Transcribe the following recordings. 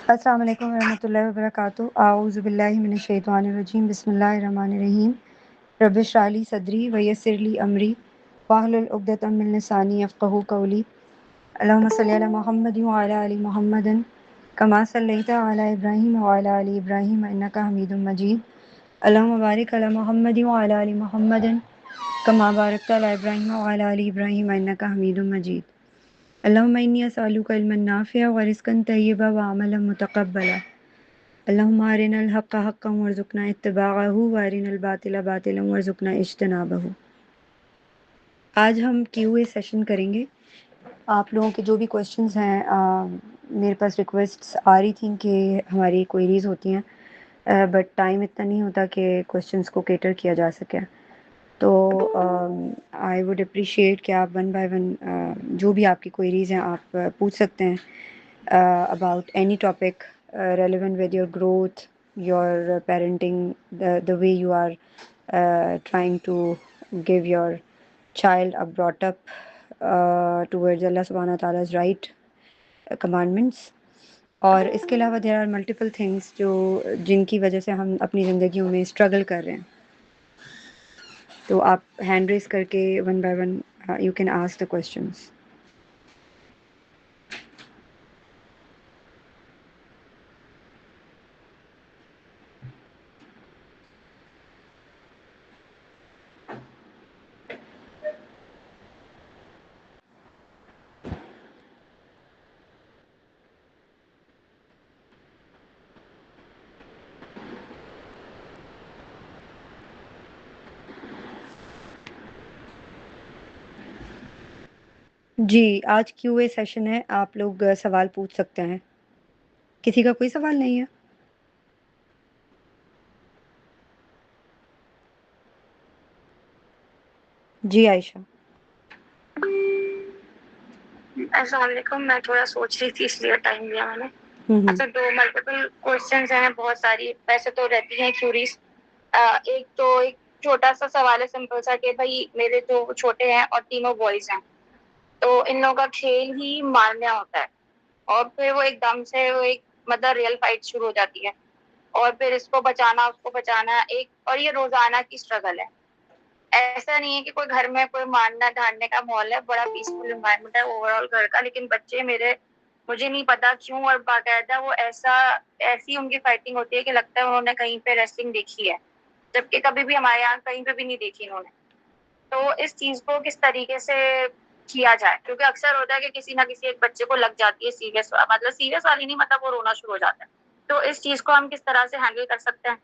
अस्सलाम वालेकुम रहमतुल्लाहि व बरकातुहू। आऊज़ु बिल्लाहि मिनश शैतानिर रजीम। बिस्मिल्लाहिर रहमानिर रहीम। रब्बि इश्रह ली सदरी व यस्सिर ली अमरी वाहलुल उक़दतम मिन लिसानी यफ़क़हू क़ौली। अल्लाहुम्मा सल्लि अला मुहम्मदिन व अला आलि मुहम्मदिन कमा सल्लैता अला इब्राहीम व अला आलि इब्राहीम इन्नका हमीदुम मजीद। अल्लाहुम्मा बारिक अला मुहम्मदिन व अला आलि मुहम्मदिन कमा बारकता अला इब्राहीम व अला आलि इब्राहीम इन्नका हमीदुम मजीद। अल्लाहुम्मा इन्नी अस्अलुका इल्मन नाफ़िअ व रिज़्क़न तय्यिबा व अमलन मुतक़ब्बला। अल्लाहुम्मा अरिनल हक़्क़ हक़्क़न वरज़ुक़ना इत्तिबाअहू व अरिनल बातिला बातिलन वरज़ुक़ना इज्तनाबहू। आज हम क्यूए सेशन करेंगे। आप लोगों के जो भी क्वेश्चंस हैं, मेरे पास रिक्वेस्ट्स आ रही थी कि हमारी क्वेरीज होती हैं, बट टाइम इतना नहीं होता कि क्वेश्चंस को केटर किया जा सके। तो आई वुड अप्रिशिएट कि आप वन बाय वन जो भी आपकी क्वेरीज हैं आप पूछ सकते हैं about any topic relevant with your growth, your parenting, the way you are trying to give your child a brought up towards Allah subhanahu wa ta'ala's right commandments. और इसके अलावा देयर आर मल्टीपल थिंग्स जो जिनकी वजह से हम अपनी ज़िंदगियों में स्ट्रगल कर रहे हैं। तो आप हैंड रेस करके one by one you can ask the questions. जी, आज क्यूए सेशन है, आप लोग सवाल पूछ सकते हैं। किसी का कोई सवाल नहीं है? जी आयशा। अस्सलाम वालेकुम। मैं थोड़ा सोच रही थी इसलिए टाइम लिया मैंने। अच्छा, दो मल्टीपल क्वेश्चंस हैं, बहुत सारी वैसे तो रहती हैं क्यूरीज। एक छोटा सा सवाल है, सिंपल सा, कि भाई मेरे दो छोटे हैं और तीनों बॉयज हैं, तो इन लोगों का खेल ही मारना होता है, और फिर वो एकदम से वो एक मतलब रियल फाइट शुरू हो जाती है, और फिर इसको बचाना उसको बचाना एक, और ये रोजाना की स्ट्रगल है। ऐसा नहीं है कि कोई घर में कोई मारना ढांडने का माहौल है, बड़ा पीसफुल एनवायरनमेंट है ओवरऑल घर का, लेकिन बच्चे मेरे, मुझे नहीं पता क्यों, और बाकायदा वो ऐसी उनकी फाइटिंग होती है कि लगता है उन्होंने कहीं पे रेसलिंग देखी है, जबकि कभी भी हमारे यहाँ कहीं पे भी नहीं देखी इन्होंने। तो इस चीज को किस तरीके से किया जाए, क्योंकि अक्सर होता है कि किसी ना किसी एक बच्चे को लग जाती है सीरियस, मतलब सीरियस वाली नहीं, मतलब वो रोना शुरू हो जाता है। तो इस चीज को हम किस तरह से हैंडल कर सकते हैं?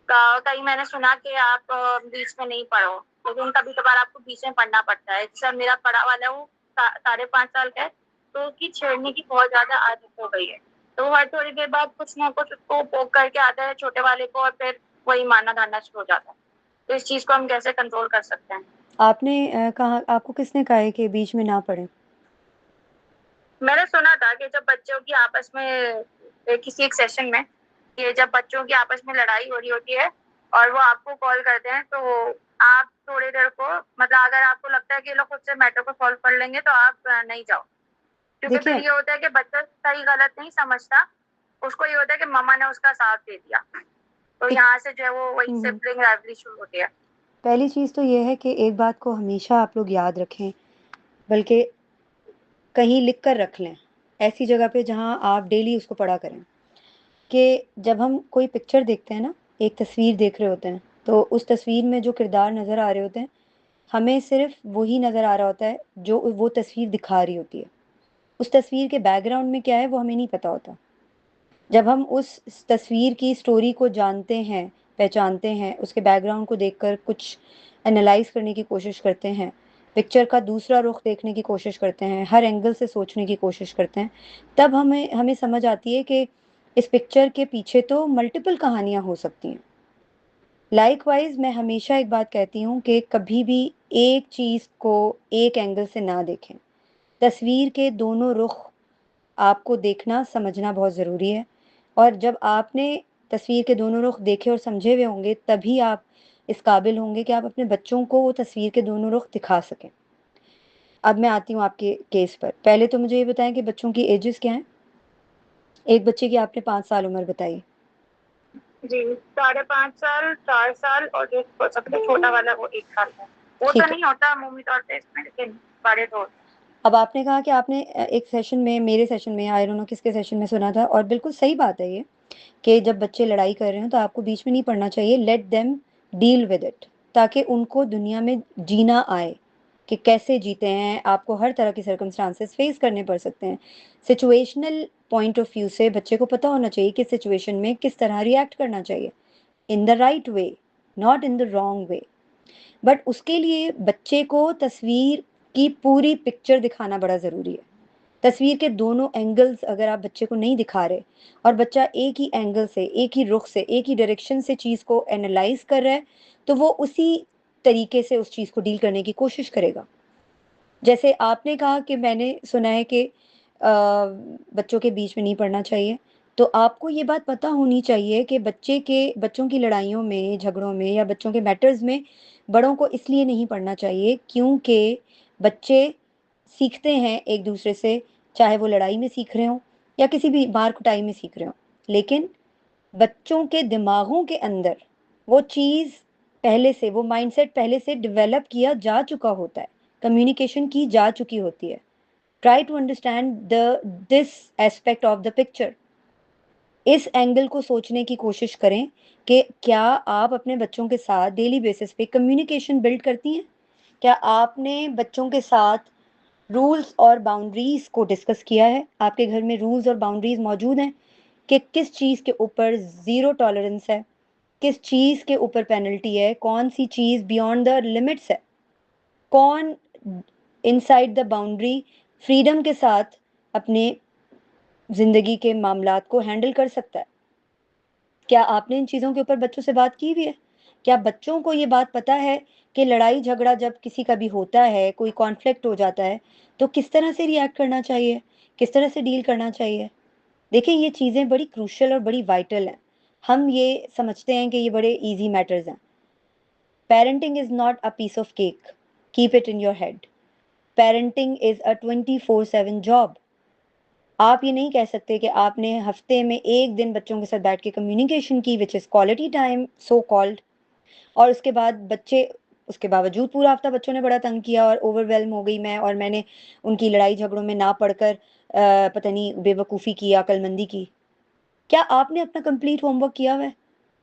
कहीं मैंने सुना कि आप बीच में नहीं पढ़ो, लेकिन कभी कभार आपको बीच में पढ़ना पड़ता है। सर मेरा पढ़ा वाला वो 5.5 साल का है, तो उसकी छेड़ने की बहुत ज्यादा आदत हो गई है, तो हर थोड़ी देर बाद कुछ ना कुछ उसको पोक करके आता है छोटे वाले को, और फिर वही मारना धारना शुरू हो जाता है। तो इस चीज को हम कैसे कंट्रोल कर सकते हैं? आपने कहा, आपको किसने कहा है कि बीच में ना पढ़े? मैंने सुना था कि जब बच्चों की आपस में किसी एक सेशन में, कि जब बच्चों की आपस में लड़ाई हो रही होती है और वो आपको कॉल करते हैं, तो आप थोड़ी देर को, मतलब अगर आपको लगता है कि ये लोग खुद से मैटर को सॉल्व कर लेंगे, तो आप नहीं जाओ, क्योंकि फिर देखिए, ये होता है कि बच्चा सही गलत नहीं समझता, उसको ये होता है कि मम्मा ने उसका साथ दे दिया, तो एक यहाँ से जो है वो वही सिबलिंग राइवलरी शुरू होती है। पहली चीज़ तो ये है कि एक बात को हमेशा आप लोग याद रखें, बल्कि कहीं लिख कर रख लें, ऐसी जगह पे जहाँ आप डेली उसको पढ़ा करें, कि जब हम कोई पिक्चर देखते हैं ना, एक तस्वीर देख रहे होते हैं, तो उस तस्वीर में जो किरदार नज़र आ रहे होते हैं, हमें सिर्फ वही नज़र आ रहा होता है जो वो तस्वीर दिखा रही होती है। उस तस्वीर के बैकग्राउंड में क्या है वो हमें नहीं पता होता। जब हम उस तस्वीर की स्टोरी को जानते हैं, पहचानते हैं, उसके बैकग्राउंड को देखकर कुछ एनालाइज करने की कोशिश करते हैं, पिक्चर का दूसरा रुख देखने की कोशिश करते हैं, हर एंगल से सोचने की कोशिश करते हैं, तब हमें हमें समझ आती है कि इस पिक्चर के पीछे तो मल्टीपल कहानियाँ हो सकती हैं। लाइकवाइज मैं हमेशा एक बात कहती हूँ कि कभी भी एक चीज़ को एक एंगल से ना देखें। तस्वीर के दोनों रुख आपको देखना समझना बहुत ज़रूरी है, और जब आपने तस्वीर के दोनों रुख देखे और समझे हुए होंगे, तभी आप इस काबिल होंगे कि आप अपने बच्चों को वो तस्वीर के दोनों रुख दिखा सकें। अब मैं आती हूँ आपके केस पर। पहले तो मुझे ये बताएं कि बच्चों की एजेस क्या हैं? एक बच्चे की आपने 5 साल उम्र बताई। जी, 5.5 साल, 4 साल और जो सबसे छोटा वाला वो 1 साल का। वो ठीक तो है। नहीं होता अमूमी तौर पे इसमें, लेकिन बड़े तो होते हैं। अब आपने कहा कि आपने एक सेशन में, मेरे सेशन में, आई डोंट नो किसके सेशन में सुना था, और बिल्कुल सही बात है ये, कि जब बच्चे लड़ाई कर रहे हो तो आपको बीच में नहीं पड़ना चाहिए, let them deal with it, ताकि उनको दुनिया में जीना आए कि कैसे जीते हैं। आपको हर तरह की सर्कमस्टांसेस फेस करने पड़ सकते हैं। सिचुएशनल पॉइंट ऑफ व्यू से बच्चे को पता होना चाहिए कि सिचुएशन में किस तरह रिएक्ट करना चाहिए, in the right way, not in the wrong way. But उसके लिए बच्चे को तस्वीर की पूरी पिक्चर दिखाना बड़ा ज़रूरी है। तस्वीर के दोनों एंगल्स अगर आप बच्चे को नहीं दिखा रहे, और बच्चा एक ही एंगल से, एक ही रुख से, एक ही डायरेक्शन से चीज़ को एनालाइज कर रहा है, तो वो उसी तरीके से उस चीज़ को डील करने की कोशिश करेगा। जैसे आपने कहा कि मैंने सुना है कि बच्चों के बीच में नहीं पड़ना चाहिए, तो आपको ये बात पता होनी चाहिए कि बच्चों की लड़ाइयों में, झगड़ों में या बच्चों के मैटर्स में बड़ों को इसलिए नहीं पड़ना चाहिए क्योंकि बच्चे सीखते हैं एक दूसरे से, चाहे वो लड़ाई में सीख रहे हों या किसी भी मार कुटाई में सीख रहे हों, लेकिन बच्चों के दिमागों के अंदर वो चीज़ पहले से, वो माइंडसेट पहले से डेवलप किया जा चुका होता है, कम्युनिकेशन की जा चुकी होती है। Try to understand this aspect of the picture. इस एंगल को सोचने की कोशिश करें कि क्या आप अपने बच्चों के साथ डेली बेसिस पे कम्युनिकेशन बिल्ड करती हैं? क्या आपने बच्चों के साथ रूल्स और बाउंड्रीज को डिस्कस किया है? आपके घर में रूल्स और बाउंड्रीज मौजूद हैं कि किस चीज़ के ऊपर ज़ीरो टॉलरेंस है, किस चीज़ के ऊपर पेनल्टी है, कौन सी चीज़ बियॉन्ड द लिमिट्स है, कौन इनसाइड द बाउंड्री फ्रीडम के साथ अपने ज़िंदगी के मामलात को हैंडल कर सकता है। क्या आपने इन चीज़ों के ऊपर बच्चों से बात की हुई है? क्या बच्चों को ये बात पता है कि लड़ाई झगड़ा जब किसी का भी होता है, कोई कॉन्फ्लिक्ट हो जाता है, तो किस तरह से रिएक्ट करना चाहिए, किस तरह से डील करना चाहिए? देखिए, ये चीज़ें बड़ी क्रूशियल और बड़ी वाइटल हैं। हम ये समझते हैं कि ये बड़े ईजी मैटर्स हैं। Parenting is not a piece of cake, keep it in your head. Parenting is a 24/7 job. आप ये नहीं कह सकते कि आपने हफ्ते में एक दिन बच्चों के साथ बैठ के कम्युनिकेशन की, which is quality time so called, और उसके बाद बच्चे, उसके बावजूद पूरा हफ्ता बच्चों ने बड़ा तंग किया और ओवरवेल्म हो गई मैं, और मैंने उनकी लड़ाई झगड़ों में ना पढ़कर पता नहीं बेवकूफ़ी की, अक्लमंदी की। क्या आपने अपना कंप्लीट होमवर्क किया हुआ है?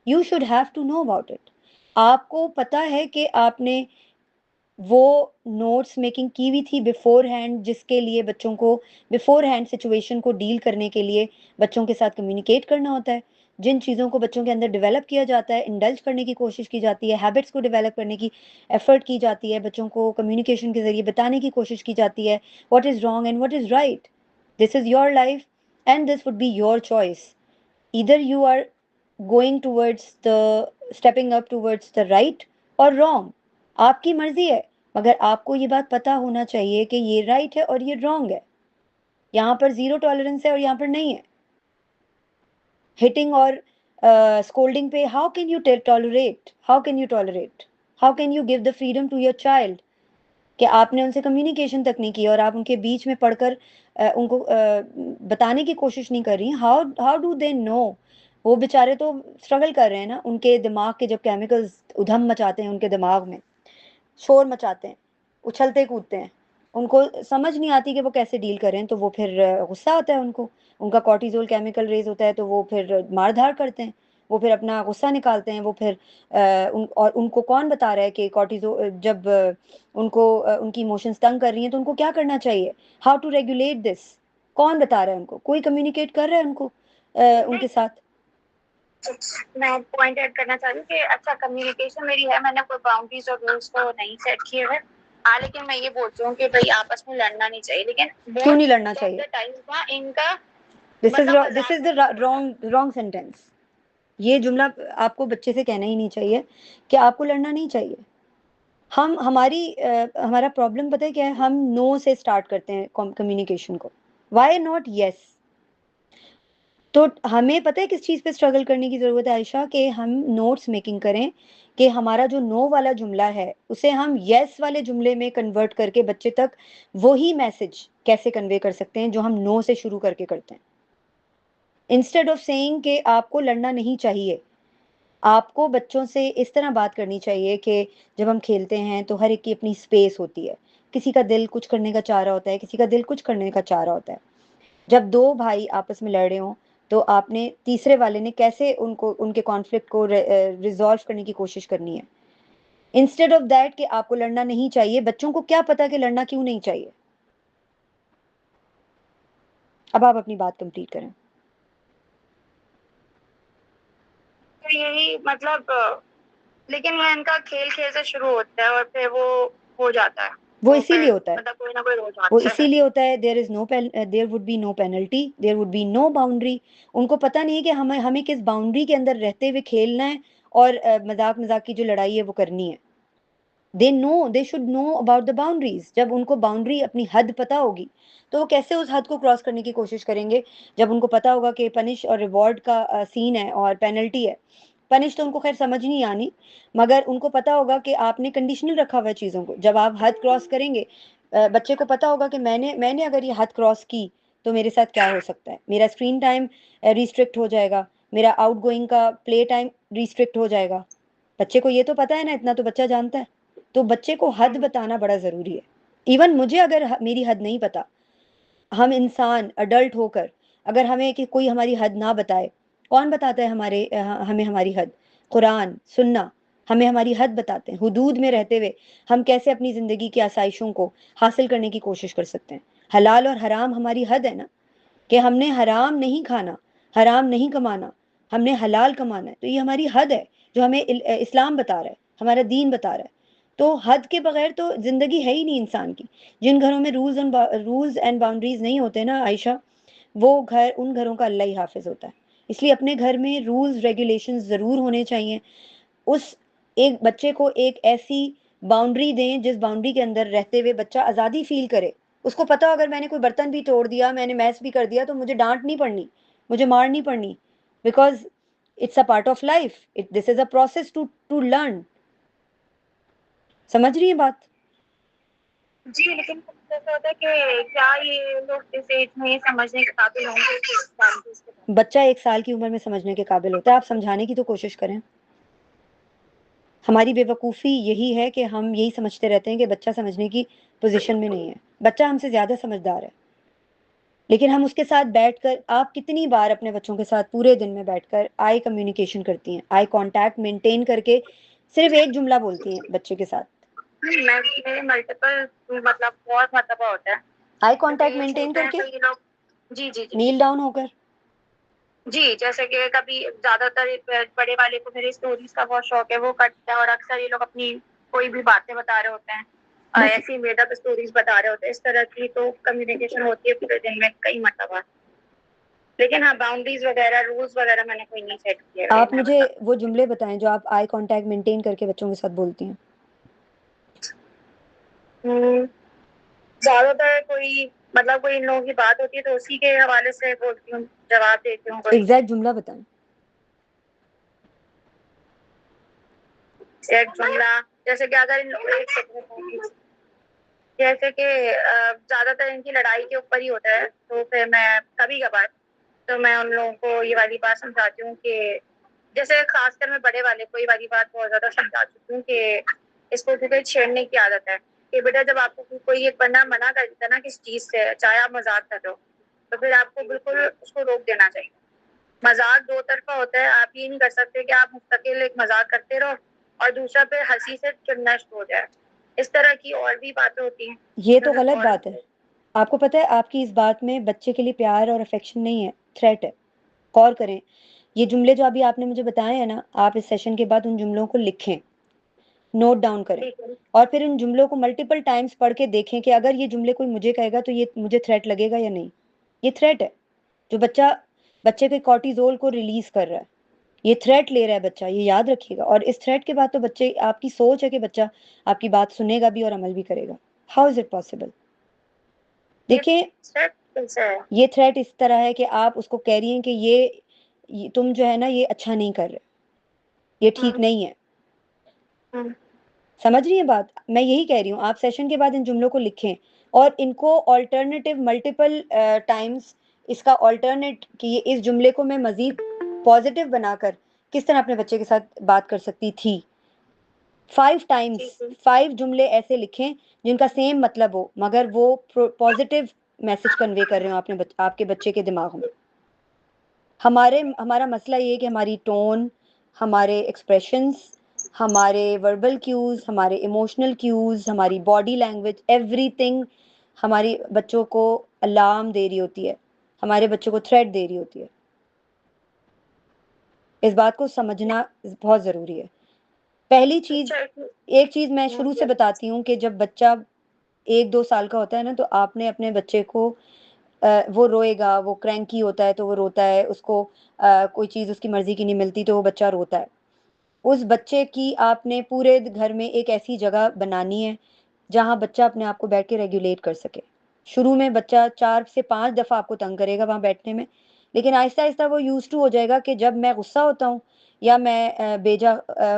You should have to know about it. आपको पता है कि आपने वो नोट्स मेकिंग की हुई थी बिफोर हैंड, जिसके लिए बच्चों को बिफोर हैंड सिचुएशन को डील करने के लिए बच्चों के साथ कम्युनिकेट करना होता है। जिन चीज़ों को बच्चों के अंदर डेवलप किया जाता है, इंडल्ज करने की कोशिश की जाती है, हैबिट्स को डेवलप करने की एफर्ट की जाती है, बच्चों को कम्युनिकेशन के ज़रिए बताने की कोशिश की जाती है what is wrong and what is right. This is your life and this would be your choice. either you are going towards the stepping up towards the right or wrong, आपकी मर्जी है। मगर आपको ये बात पता होना चाहिए कि ये राइट है और ये रॉन्ग है, यहाँ पर जीरो टॉलरेंस है और यहाँ पर नहीं है। हिटिंग और स्कोल्डिंग पे how can you tolerate, how can you tolerate, how can you give the freedom to your child? कि आपने उनसे कम्युनिकेशन तक नहीं की और आप उनके बीच में पढ़कर उनको बताने की कोशिश नहीं कर रही। How how do they know? वो बेचारे तो स्ट्रगल कर रहे हैं ना, उनके दिमाग के जब केमिकल्स उधम मचाते हैं, उनके दिमाग में शोर मचाते हैं, उछलते कूदते हैं, उनको समझ नहीं आती कि वो कैसे डील करें, तो वो फिर गुस्सा आता है उनको, उनका कॉर्टिजोल केमिकल रेज होता है, तो वो फिर मार धाड़ करते हैं, वो फिर अपना गुस्सा निकालते हैं, वो फिर और उनको कौन बता रहा है कि कॉर्टिजोल जब उनकी इमोशंस तंग कर रही हैं तो उनको क्या करना चाहिए, हाउ टू रेगुलेट दिस? कौन बता रहा है उनको? कोई कम्युनिकेट कर रहा है उनको उनके साथ? मैं पॉइंट ऐड करना चाह रही हूँ कि अच्छा कम्युनिकेशन मेरी है, मैंने कोई बाउंड्रीज और रूल्स को नहीं सेट किए हुए। लेकिन मैं ये बोलती हूँ कि भाई आपस में लड़ना नहीं चाहिए, लेकिन क्यों नहीं लड़ना चाहिए? टाइम का इनका दिस इज मतलब this is the wrong sentence. ये जुमला आपको बच्चे से कहना ही नहीं चाहिए कि आपको लड़ना नहीं चाहिए। हमारा प्रॉब्लम पता है क्या है? हम नो से स्टार्ट करते हैं कम्युनिकेशन को, वाई नॉट यस? तो हमें पता है किस चीज़ पे स्ट्रगल करने की ज़रूरत है आयशा, कि हम नोट्स मेकिंग करें कि हमारा जो नो वाला जुमला है उसे हम यस वाले जुमले में कन्वर्ट करके बच्चे तक वही मैसेज कैसे कन्वे कर सकते हैं जो हम नो से शुरू करके करते हैं। इंस्टेड ऑफ सेइंग कि आपको लड़ना नहीं चाहिए, आपको बच्चों से इस तरह बात करनी चाहिए कि जब हम खेलते हैं तो हर एक की अपनी स्पेस होती है, किसी का दिल कुछ करने का चाह रहा होता है, किसी का दिल कुछ करने का चाह रहा होता है। जब दो भाई आपस में लड़ रहे हो तो आपने तीसरे वाले ने कैसे उनको उनके कॉन्फ्लिक्ट को रिजॉल्व करने की कोशिश करनी है, इंस्टेड ऑफ दैट कि आपको लड़ना नहीं चाहिए। बच्चों को क्या पता कि लड़ना क्यों नहीं चाहिए। अब आप अपनी बात कंप्लीट करें। तो यही मतलब लेकिन ये इनका खेल खेल से शुरू होता है और फिर वो हो जाता है। वो तो इसीलिए होता है, मतलब कोई ना कोई रोज वो आता है। इसीलिए होता है। There would be no penalty, there would be no boundary. उनको पता नहीं है कि हमें हमें किस बाउंड्री के अंदर रहते हुए खेलना है और मजाक मजाक की जो लड़ाई है वो करनी है। They should know about the boundaries. जब उनको बाउंड्री अपनी हद पता होगी तो वो कैसे उस हद को क्रॉस करने की कोशिश करेंगे। जब उनको पता होगा कि पनिश और रिवॉर्ड का सीन है और पेनल्टी है। पनिश तो उनको खैर समझ नहीं आनी, मगर उनको पता होगा कि आपने कंडीशनल रखा हुआ है चीज़ों को। जब आप हद क्रॉस करेंगे, बच्चे को पता होगा कि मैंने अगर ये हद क्रॉस की तो मेरे साथ क्या हो सकता है। मेरा स्क्रीन टाइम रिस्ट्रिक्ट हो जाएगा, मेरा आउटगोइंग का प्ले टाइम रिस्ट्रिक्ट हो जाएगा। बच्चे को ये तो पता है ना, इतना तो बच्चा जानता है। तो बच्चे को हद बताना बड़ा ज़रूरी है। इवन मुझे अगर मेरी हद नहीं पता, हम इंसान अडल्ट होकर अगर हमें कि कोई हमारी हद ना बताए, कौन बताता है हमें हमारी हद? कुरान सुन्ना हमें हमारी हद बताते हैं। हुदूद में रहते हुए हम कैसे अपनी ज़िंदगी की आसाइशों को हासिल करने की कोशिश कर सकते हैं। हलाल और हराम हमारी हद है ना, कि हमने हराम नहीं खाना, हराम नहीं कमाना, हमने हलाल कमाना है। तो ये हमारी हद है जो हमें इस्लाम बता रहा है, हमारा दीन बता रहा है। तो हद के बगैर तो जिंदगी है ही नहीं इंसान की। जिन घरों में रूल्स एंड बाउंड्रीज नहीं होते ना आयशा, वो घर उन घरों का अल्लाह ही हाफिज होता है। इसलिए अपने घर में रूल्स रेगुलेशंस जरूर होने चाहिए। उस एक बच्चे को एक ऐसी बाउंड्री दें जिस बाउंड्री के अंदर रहते हुए बच्चा आज़ादी फील करे। उसको पता हो अगर मैंने कोई बर्तन भी तोड़ दिया, मैंने मैस भी कर दिया, तो मुझे डांट नहीं पड़नी, मुझे मार नहीं पड़नी, because it's a part of life. This is a process to learn. समझ रही है बात? जी, लेकिन ऐसा होता है कि क्या ये लोग इस एज में समझने के काबिल होंगे कि boundaries के बारे बच्चा 1 साल की उम्र में समझने के काबिल होता है। आप समझाने की तो कोशिश करें। हमारी बेवकूफ़ी यही है कि हम यही समझते रहते हैं कि बच्चा समझने की पोजीशन में नहीं है। बच्चा हमसे ज़्यादा समझदार है, लेकिन हम उसके साथ बैठकर, आप कितनी बार अपने बच्चों के साथ पूरे दिन में बैठकर आई कम्युनिकेशन करती हैं, आई कांटेक्ट मेंटेन करके सिर्फ एक जुमला बोलती हैं बच्चे के साथ? मैं मेरे मल्टीपल मतलब बहुत मरतबा होता है आई जब कांटेक्ट ये मेंटेन छोटे हैं करके, तो ये लोग जी जी जी नील डाउन होकर। जी, जैसे कि कभी ज्यादातर बड़े वाले को मेरी स्टोरीज का बहुत शौक है, वो करता है और अक्सर ये लोग अपनी कोई भी बातें बता रहे होते हैं, ऐसी मेड अप स्टोरीज बता रहे होते हैं। इस तरह की तो कम्युनिकेशन होती है पूरे दिन में कई मरतबा। लेकिन हाँ, बाउंड्रीज वगैरह रूल्स वगैरह मैंने कोई नहीं सेट किए हुए, आप मैं मुझे बता वो जुमले बताएं जो आप आई कांटेक्ट मेंटेन करके बच्चों के साथ बोलती हैं। ज्यादातर कोई मतलब कोई इन लोगों की बात होती है तो उसी के हवाले से बोलती हूँ, जवाब देती हूँ कोई एग्जैक्ट जुमला बताएं। एक जुमला। जैसे कि अगर इन लोगों एक सेकंड, जैसे कि ज्यादातर इनकी लड़ाई के ऊपर ही होता है, तो फिर मैं कभी कभार तो मैं उन लोगों को ये वाली बात समझाती हूँ कि जैसे खासकर मैं बड़े वाले को ये वाली बात बहुत ज्यादा समझा चुकी हूँ कि इसको क्योंकि छेड़ने की आदत है कि बेटा जब आपको कोई एक बंदा मना कर देता है ना किस चीज से, चाहे आप मजाक कर रहे हो, तो फिर आपको बिल्कुल उसको रोक देना चाहिए। मजाक दो तरफा होता है, आप ये नहीं कर सकते कि आप मुस्तकिल एक मजाक करते रहो और दूसरा पे हंसी से चिढ़ना शुरू हो जाए। इस तरह की और भी बातें होती हैं। ये तो गलत बात है। आपको पता है आपकी इस बात में बच्चे के लिए प्यार और अफेक्शन नहीं है, थ्रेट है। गौर करें, ये जुमले जो अभी आपने मुझे बताए हैं ना, आप इस सेशन के बाद उन जुमलों को लिखें, नोट डाउन करें, और फिर उन जुमलों को मल्टीपल टाइम्स पढ़ के देखें कि अगर ये जुमले कोई मुझे कहेगा तो ये मुझे थ्रेट लगेगा या नहीं। ये थ्रेट है जो बच्चे के कॉर्टिजोल को रिलीज कर रहा है। ये थ्रेट ले रहा है बच्चा, ये याद रखिएगा। और इस थ्रेट के बाद तो बच्चे, आपकी सोच है कि बच्चा आपकी बात सुनेगा भी और अमल भी करेगा। How is it possible? देखिए, ये थ्रेट इस तरह है कि आप उसको कह रही हैं कि ये तुम जो है ना ये अच्छा नहीं कर रहे, ये ठीक नहीं है। समझ रही है बात? मैं यही कह रही हूँ, आप सेशन के बाद इन जुमलों को लिखें और इनको ऑल्टरनेटिव मल्टीपल टाइम्स इसका ऑल्टरनेट कि इस जुमले को मैं मजीद पॉजिटिव बनाकर किस तरह अपने बच्चे के साथ बात कर सकती थी। 5 टाइम्स 5 जुमले ऐसे लिखें जिनका सेम मतलब हो मगर वो पॉजिटिव मैसेज कन्वे कर रहे हो आपके बच्चे के दिमाग में। हमारा मसला ये है कि हमारी टोन, हमारे एक्सप्रेशंस, हमारे वर्बल क्यूज, हमारे इमोशनल क्यूज, हमारी बॉडी लैंग्वेज, एवरीथिंग हमारी बच्चों को अलार्म दे रही होती है, हमारे बच्चों को थ्रेट दे रही होती है। इस बात को समझना बहुत ज़रूरी है। पहली चीज, एक चीज मैं शुरू से बताती हूँ कि जब बच्चा 1-2 साल का होता है ना, तो आपने अपने बच्चे को वो रोएगा, वो क्रैंकी होता है तो वो रोता है, उसको कोई चीज़ उसकी मर्जी की नहीं मिलती तो वो बच्चा रोता है। उस बच्चे की आपने पूरे घर में एक ऐसी जगह बनानी है जहाँ बच्चा अपने आप को बैठ के रेगुलेट कर सके। शुरू में बच्चा 4 से 5 दफ़ा आपको तंग करेगा वहाँ बैठने में, लेकिन आहिस्ता आहिस्ता वो यूज टू हो जाएगा कि जब मैं गुस्सा होता हूँ या मैं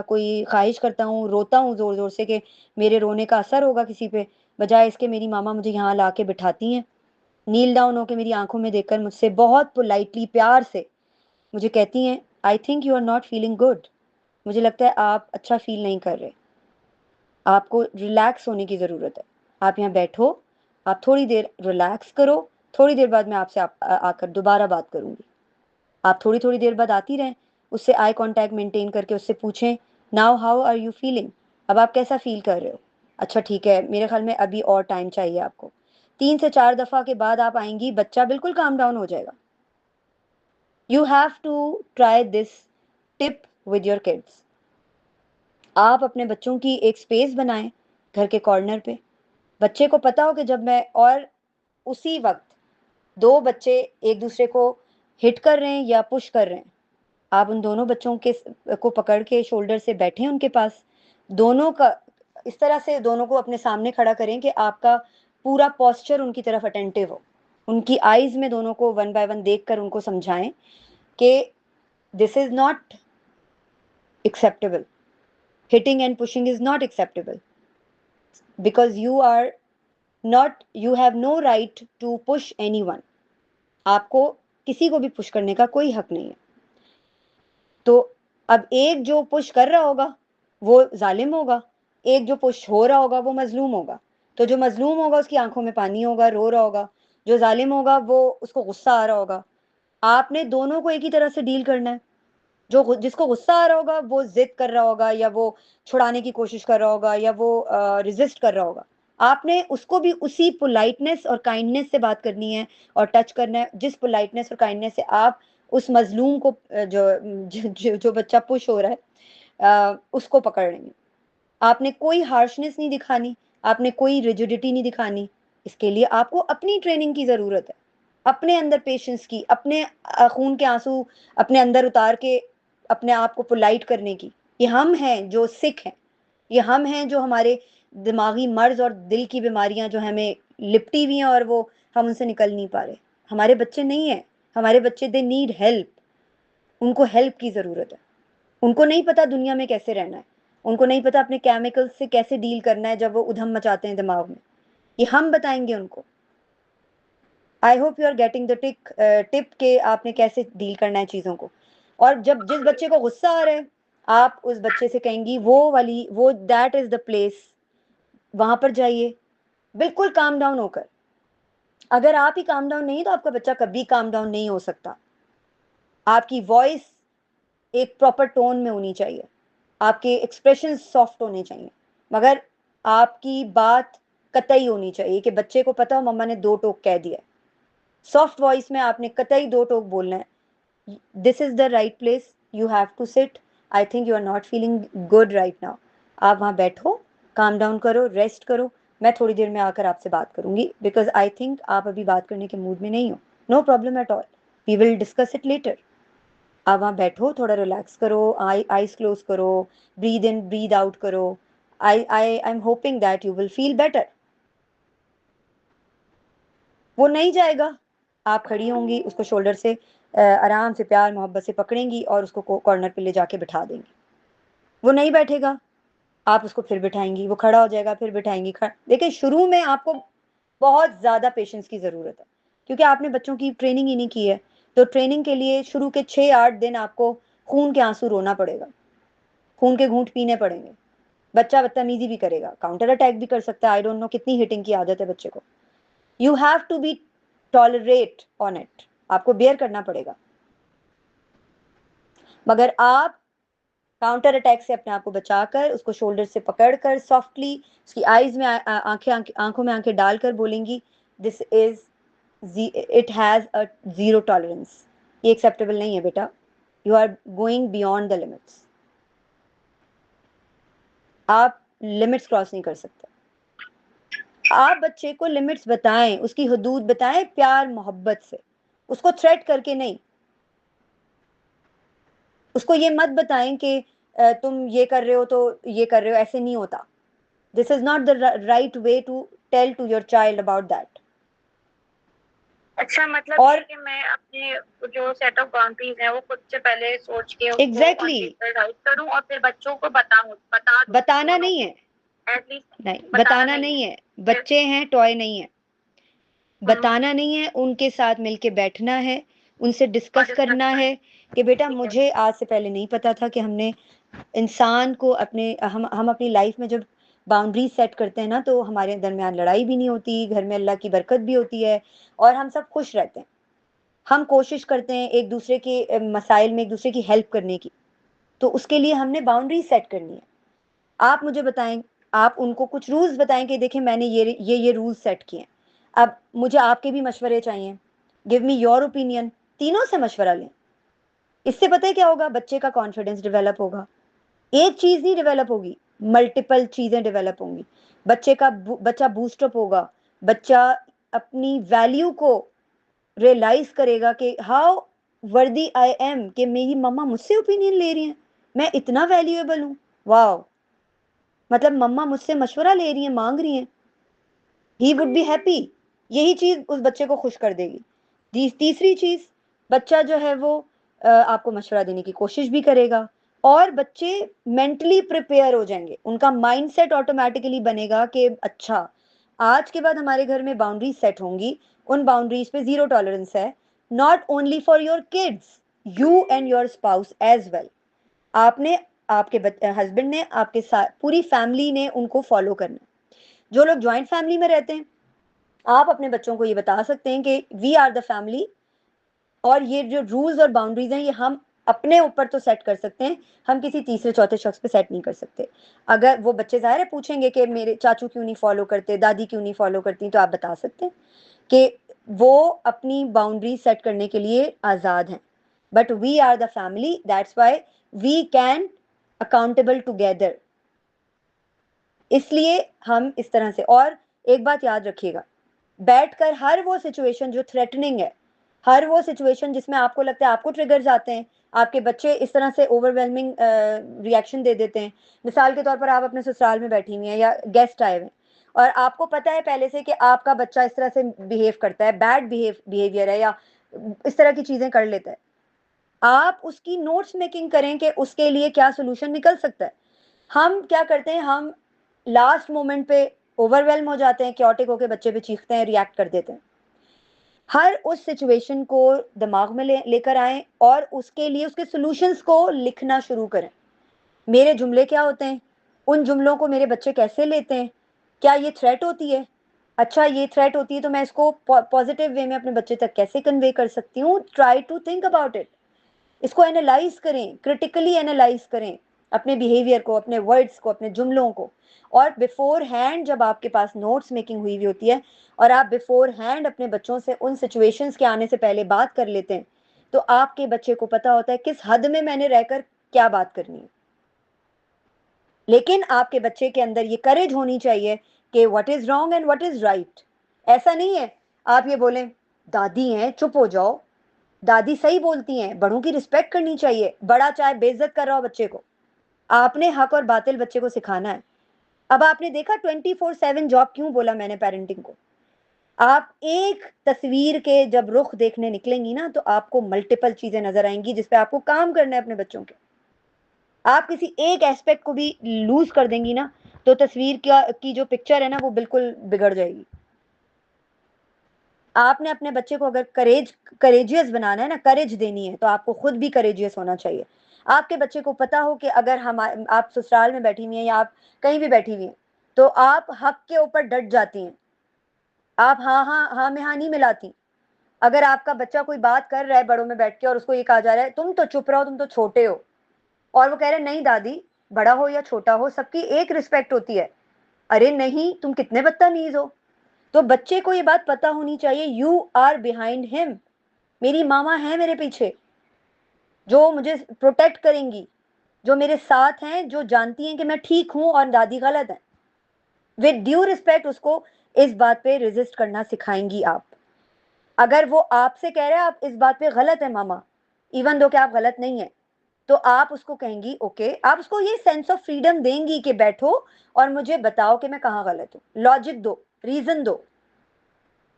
कोई ख्वाहिश करता हूँ, रोता हूँ ज़ोर ज़ोर से कि मेरे रोने का असर होगा किसी पे, बजाय इसके मेरी मामा मुझे यहाँ ला के बिठाती हैं, नील डाउन होकर मेरी आंखों में देखकर मुझसे बहुत पोलाइटली प्यार से मुझे कहती हैं, I think you are not feeling good, मुझे लगता है आप अच्छा फील नहीं कर रहे, आपको रिलैक्स होने की ज़रूरत है, आप यहाँ बैठो, आप थोड़ी देर रिलैक्स करो, थोड़ी देर बाद मैं आपसे आकर दोबारा बात करूँगी। आप थोड़ी थोड़ी देर बाद आती रहें, उससे आई कांटेक्ट मेंटेन करके उससे पूछें, now how are you feeling, अब आप कैसा फील कर रहे हो? अच्छा ठीक है, मेरे ख्याल में अभी और टाइम चाहिए आपको। 3 से 4 दफ़ा के बाद आप आएंगी, बच्चा बिल्कुल काम डाउन हो जाएगा। You have to try this tip with your kids. आप अपने बच्चों की एक स्पेस बनाएं घर के कॉर्नर पे, बच्चे को पता हो कि जब मैं, और उसी वक्त 2 बच्चे एक दूसरे को हिट कर रहे हैं या पुश कर रहे हैं, आप उन दोनों बच्चों के को पकड़ के शोल्डर से बैठें उनके पास, दोनों का इस तरह से दोनों को अपने सामने खड़ा करें कि आपका पूरा पोस्चर उनकी तरफ अटेंटिव हो, उनकी आईज में दोनों को वन बाय वन देखकर उनको समझाएं कि this is not acceptable, hitting and pushing is not acceptable because you have no right to push anyone, आपको किसी को भी पुश करने का कोई हक नहीं है। तो अब एक जो पुश कर रहा होगा वो जालिम होगा, एक जो पुश हो रहा होगा वो मजलूम होगा, तो जो मजलूम होगा उसकी आंखों में पानी होगा, रो रहा होगा, जो जालिम होगा वो उसको गुस्सा आ रहा होगा। आपने दोनों को एक ही तरह से डील करना है। जो जिसको गुस्सा आ रहा होगा वो जिद कर रहा होगा या वो छुड़ाने की कोशिश कर रहा होगा या वो रिजिस्ट कर रहा होगा, आपने उसको भी उसी पोलाइटनेस और काइंडनेस से बात करनी है और टच करना है जिस पोलाइटनेस और काइंडनेस से आप उस मजलूम को जो बच्चा पुश हो रहा है उसको पकड़ लेंगे। आपने कोई हार्शनेस नहीं दिखानी, आपने कोई रिजिडिटी नहीं दिखानी, इसके लिए आपको अपनी ट्रेनिंग की ज़रूरत है, अपने अंदर पेशेंस की, अपने खून के आंसू अपने अंदर उतार के अपने आप को पोलाइट करने की। ये हम हैं जो सिख हैं, ये हम हैं जो हमारे दिमागी मर्ज और दिल की बीमारियां जो हमें लिपटी हुई हैं और वो हम उनसे निकल नहीं पा रहे। हमारे बच्चे नहीं हैं, हमारे बच्चे दे नीड हेल्प, उनको हेल्प की ज़रूरत है। उनको नहीं पता दुनिया में कैसे रहना है, उनको नहीं पता अपने केमिकल्स से कैसे डील करना है जब वो उधम मचाते हैं दिमाग में, ये हम बताएंगे उनको। I hope you are getting the tip के आपने कैसे डील करना है चीज़ों को। और जब जिस बच्चे को गुस्सा आ रहा है आप उस बच्चे से कहेंगी वो दैट इज द प्लेस, वहां पर जाइए बिल्कुल काम डाउन होकर। अगर आप ही काम डाउन नहीं तो आपका बच्चा कभी काम डाउन नहीं हो सकता। आपकी वॉइस एक प्रॉपर टोन में होनी चाहिए, आपके एक्सप्रेशन सॉफ्ट होने चाहिए, मगर आपकी बात कतई होनी चाहिए कि बच्चे को पता हो मम्मा ने 2 टोक कह दिया। सॉफ्ट वॉइस में आपने कतई 2 टोक बोलना है, this is the right place, you have to sit, I think you are not feeling good right now, आप वहाँ बैठो, काम डाउन करो, रेस्ट करो, मैं थोड़ी देर में आकर आपसे बात करूंगी बिकॉज आई थिंक आप अभी बात करने के मूड में नहीं हो। No problem at all, we will discuss it later. आप वहाँ बैठो, थोड़ा रिलैक्स करो, आईज क्लोज करो, ब्रीद इन ब्रीद आउट करो, I am hoping that you will feel better. वो नहीं जाएगा, आप खड़ी होंगी, उसको शोल्डर से आराम से प्यार मोहब्बत से पकड़ेंगी और उसको कॉर्नर पे ले जाके बिठा देंगी। वो नहीं बैठेगा, आप उसको फिर बिठाएंगी, वो खड़ा हो जाएगा, फिर बिठाएंगी। देखिए शुरू में आपको बहुत ज़्यादा पेशेंस की ज़रूरत है, क्योंकि आपने बच्चों की ट्रेनिंग ही नहीं की है। तो ट्रेनिंग के लिए शुरू के 6-8 दिन आपको खून के आंसू रोना पड़ेगा, खून के घूंट पीने पड़ेंगे। बच्चा बदतमीजी भी करेगा, काउंटर अटैक भी कर सकता है, आई डोंट नो कितनी हिटिंग की आदत है बच्चे को। You have to be tolerate on it, आपको बेयर करना पड़ेगा। मगर आप काउंटर अटैक से अपने आप को बचाकर, उसको शोल्डर से पकड़कर सॉफ्टली उसकी आईज में आंखों में आंखें डालकर बोलेंगी, this is, it has a zero tolerance, ये एक्सेप्टेबल नहीं है बेटा, you are going beyond the limits, आप लिमिट्स क्रॉस नहीं कर सकते। आप बच्चे को लिमिट्स बताएं, उसकी हदूद बताएं प्यार मोहब्बत से, उसको थ्रेट करके नहीं। उसको ये मत बताएं कि तुम ये कर रहे हो तो ये कर रहे हो, ऐसे नहीं होता। This is not the right way to tell to your child about that. अच्छा, मतलब और कि मैं अपने जो सेट ऑफ बाउंड्रीज है वो खुद से पहले सोच के एग्जैक्टली करूं और फिर बच्चों को बताना नहीं है, एटलीस्ट नहीं बताना नहीं है, बच्चे हैं, टॉय नहीं है। बताना नहीं है, उनके साथ मिलके बैठना है, उनसे डिस्कस करना है कि बेटा मुझे आज से पहले नहीं पता था कि हमने इंसान को हम अपनी लाइफ में जब बाउंड्रीज सेट करते हैं ना, तो हमारे दरमियान लड़ाई भी नहीं होती, घर में अल्लाह की बरकत भी होती है और हम सब खुश रहते हैं। हम कोशिश करते हैं एक दूसरे के मसाइल में एक दूसरे की हेल्प करने की, तो उसके लिए हमने बाउंड्रीज सेट करनी है। आप मुझे बताएं, आप उनको कुछ रूल्स बताएं कि देखें मैंने ये रूल्स सेट किए, अब मुझे आपके भी मशवरे चाहिए, गिव मी योर ओपिनियन, तीनों से मशवरा लें। इससे पता है क्या होगा, बच्चे का कॉन्फिडेंस डेवलप होगा। एक चीज नहीं डेवलप होगी, मल्टीपल चीजें डेवलप होंगी। बच्चा बूस्टअप होगा, बच्चा अपनी वैल्यू को रियलाइज करेगा कि हाउ वर्दी आई एम, कि मेरी मम्मा मुझसे ओपिनियन ले रही हैं, मैं इतना वैल्यूएबल हूं, वाह, मतलब मम्मा मुझसे मशवरा ले रही है, मांग रही हैं, ही वुड बी हैप्पी। यही चीज उस बच्चे को खुश कर देगी। तीसरी चीज, बच्चा जो है वो आपको मशवरा देने की कोशिश भी करेगा और बच्चे मेंटली प्रिपेयर हो जाएंगे, उनका माइंडसेट ऑटोमेटिकली बनेगा कि अच्छा आज के बाद हमारे घर में बाउंड्रीज सेट होंगी, उन बाउंड्रीज पे जीरो टॉलरेंस है, not only for your kids, you and your spouse as well. आपने, आपके हस्बैंड ने, आपके साथ पूरी फैमिली ने उनको फॉलो करना। जो लोग ज्वाइंट फैमिली में रहते हैं, आप अपने बच्चों को ये बता सकते हैं कि वी आर द फैमिली, और ये जो रूल्स और बाउंड्रीज हैं ये हम अपने ऊपर तो सेट कर सकते हैं, हम किसी तीसरे चौथे शख्स पे सेट नहीं कर सकते। अगर वो बच्चे जाहिर है पूछेंगे कि मेरे चाचू क्यों नहीं फॉलो करते, दादी क्यों नहीं फॉलो करती, तो आप बता सकते हैं कि वो अपनी बाउंड्री सेट करने के लिए आज़ाद हैं, but we are the family, that's why we can accountable together. इसलिए हम इस तरह से, और एक बात याद रखिएगा, बैठकर हर वो सिचुएशन जो थ्रेटनिंग है, हर वो सिचुएशन जिसमें आपको लगता है आपको ट्रिगर्स आते हैं, आपके बच्चे इस तरह से ओवरवेलमिंग रिएक्शन दे देते हैं, मिसाल के तौर पर आप अपने ससुराल में बैठी हुई हैं या गेस्ट आए हुए हैं और आपको पता है पहले से कि आपका बच्चा इस तरह से बिहेव करता है, बैड बिहेवियर है या इस तरह की चीजें कर लेता है, आप उसकी नोट्स मेकिंग करें कि उसके लिए क्या सोल्यूशन निकल सकता है। हम क्या करते हैं, हम लास्ट मोमेंट पे ओवरवेलम हो जाते हैं, क्योटिक होके बच्चे पे चीखते हैं, रिएक्ट कर देते हैं। हर उस सिचुएशन को दिमाग में लेकर आएं और उसके लिए उसके सॉल्यूशंस को लिखना शुरू करें। मेरे जुमले क्या होते हैं, उन जुमलों को मेरे बच्चे कैसे लेते हैं, क्या ये थ्रेट होती है, अच्छा ये थ्रेट होती है तो मैं इसको पॉजिटिव वे में अपने बच्चे तक कैसे कन्वे कर सकती हूँ। Try to think about it, इसको एनालाइज करें, क्रिटिकली एनालाइज करें अपने बिहेवियर को, अपने वर्ड्स को, अपने जुमलों को। और बिफोर हैंड जब आपके पास नोट्स मेकिंग हुई हुई होती है और आप बिफोर हैंड अपने बच्चों से उन सिचुएशंस के आने से पहले बात कर लेते हैं, तो आपके बच्चे को पता होता है किस हद में मैंने रहकर क्या बात करनी है। लेकिन आपके बच्चे के अंदर ये करेज होनी चाहिए कि what is wrong and what is right. ऐसा नहीं है आप ये बोलें दादी हैं चुप हो जाओ, दादी सही बोलती हैं, बड़ों की रिस्पेक्ट करनी चाहिए, बड़ा चाहे बेइज्जत कर रहा हो बच्चे को, आपने हक और बातिल बच्चे को सिखाना है। अब आपने देखा 24/7 जॉब क्यों बोला मैंने पेरेंटिंग को। आप एक तस्वीर के जब रुख देखने निकलेंगी ना, तो आपको मल्टीपल चीजें नजर आएंगी जिसपे आपको काम करना है अपने बच्चों के। आप किसी एक एस्पेक्ट को भी लूज कर देंगी ना, तो तस्वीर की जो पिक्चर है ना वो बिल्कुल बिगड़ जाएगी। आपने अपने बच्चे को अगर करेजियस बनाना है ना, करेज देनी है, तो आपको खुद भी करेजियस होना चाहिए। आपके बच्चे को पता हो कि अगर हम आप ससुराल में बैठी हुई हैं या आप कहीं भी बैठी हुई हैं, तो आप हक के ऊपर डट जाती हैं, आप हाँ हाँ हाँ में हाँ नहीं मिलाती। अगर आपका बच्चा कोई बात कर रहा है बड़ों में बैठ के और उसको ये कहा जा रहा है तुम तो चुप रहो, तुम तो छोटे हो, और वो कह रहे नहीं दादी, बड़ा हो या छोटा हो सबकी एक रिस्पेक्ट होती है, अरे नहीं तुम कितने बदतमीज हो, तो बच्चे को ये बात पता होनी चाहिए, यू आर बिहाइंड हिम, मेरी मामा है मेरे पीछे जो मुझे प्रोटेक्ट करेंगी, जो मेरे साथ हैं, जो जानती हैं कि मैं ठीक हूं और दादी गलत है। विद ड्यू रिस्पेक्ट उसको इस बात पे रेजिस्ट करना सिखाएंगी आप। अगर वो आपसे कह रहे हैं आप इस बात पे गलत है मामा, इवन दो कि आप गलत नहीं है, तो आप उसको कहेंगी ओके, आप उसको ये सेंस ऑफ फ्रीडम देंगी कि बैठो और मुझे बताओ कि मैं कहाँ गलत हूँ, लॉजिक दो, रीजन दो।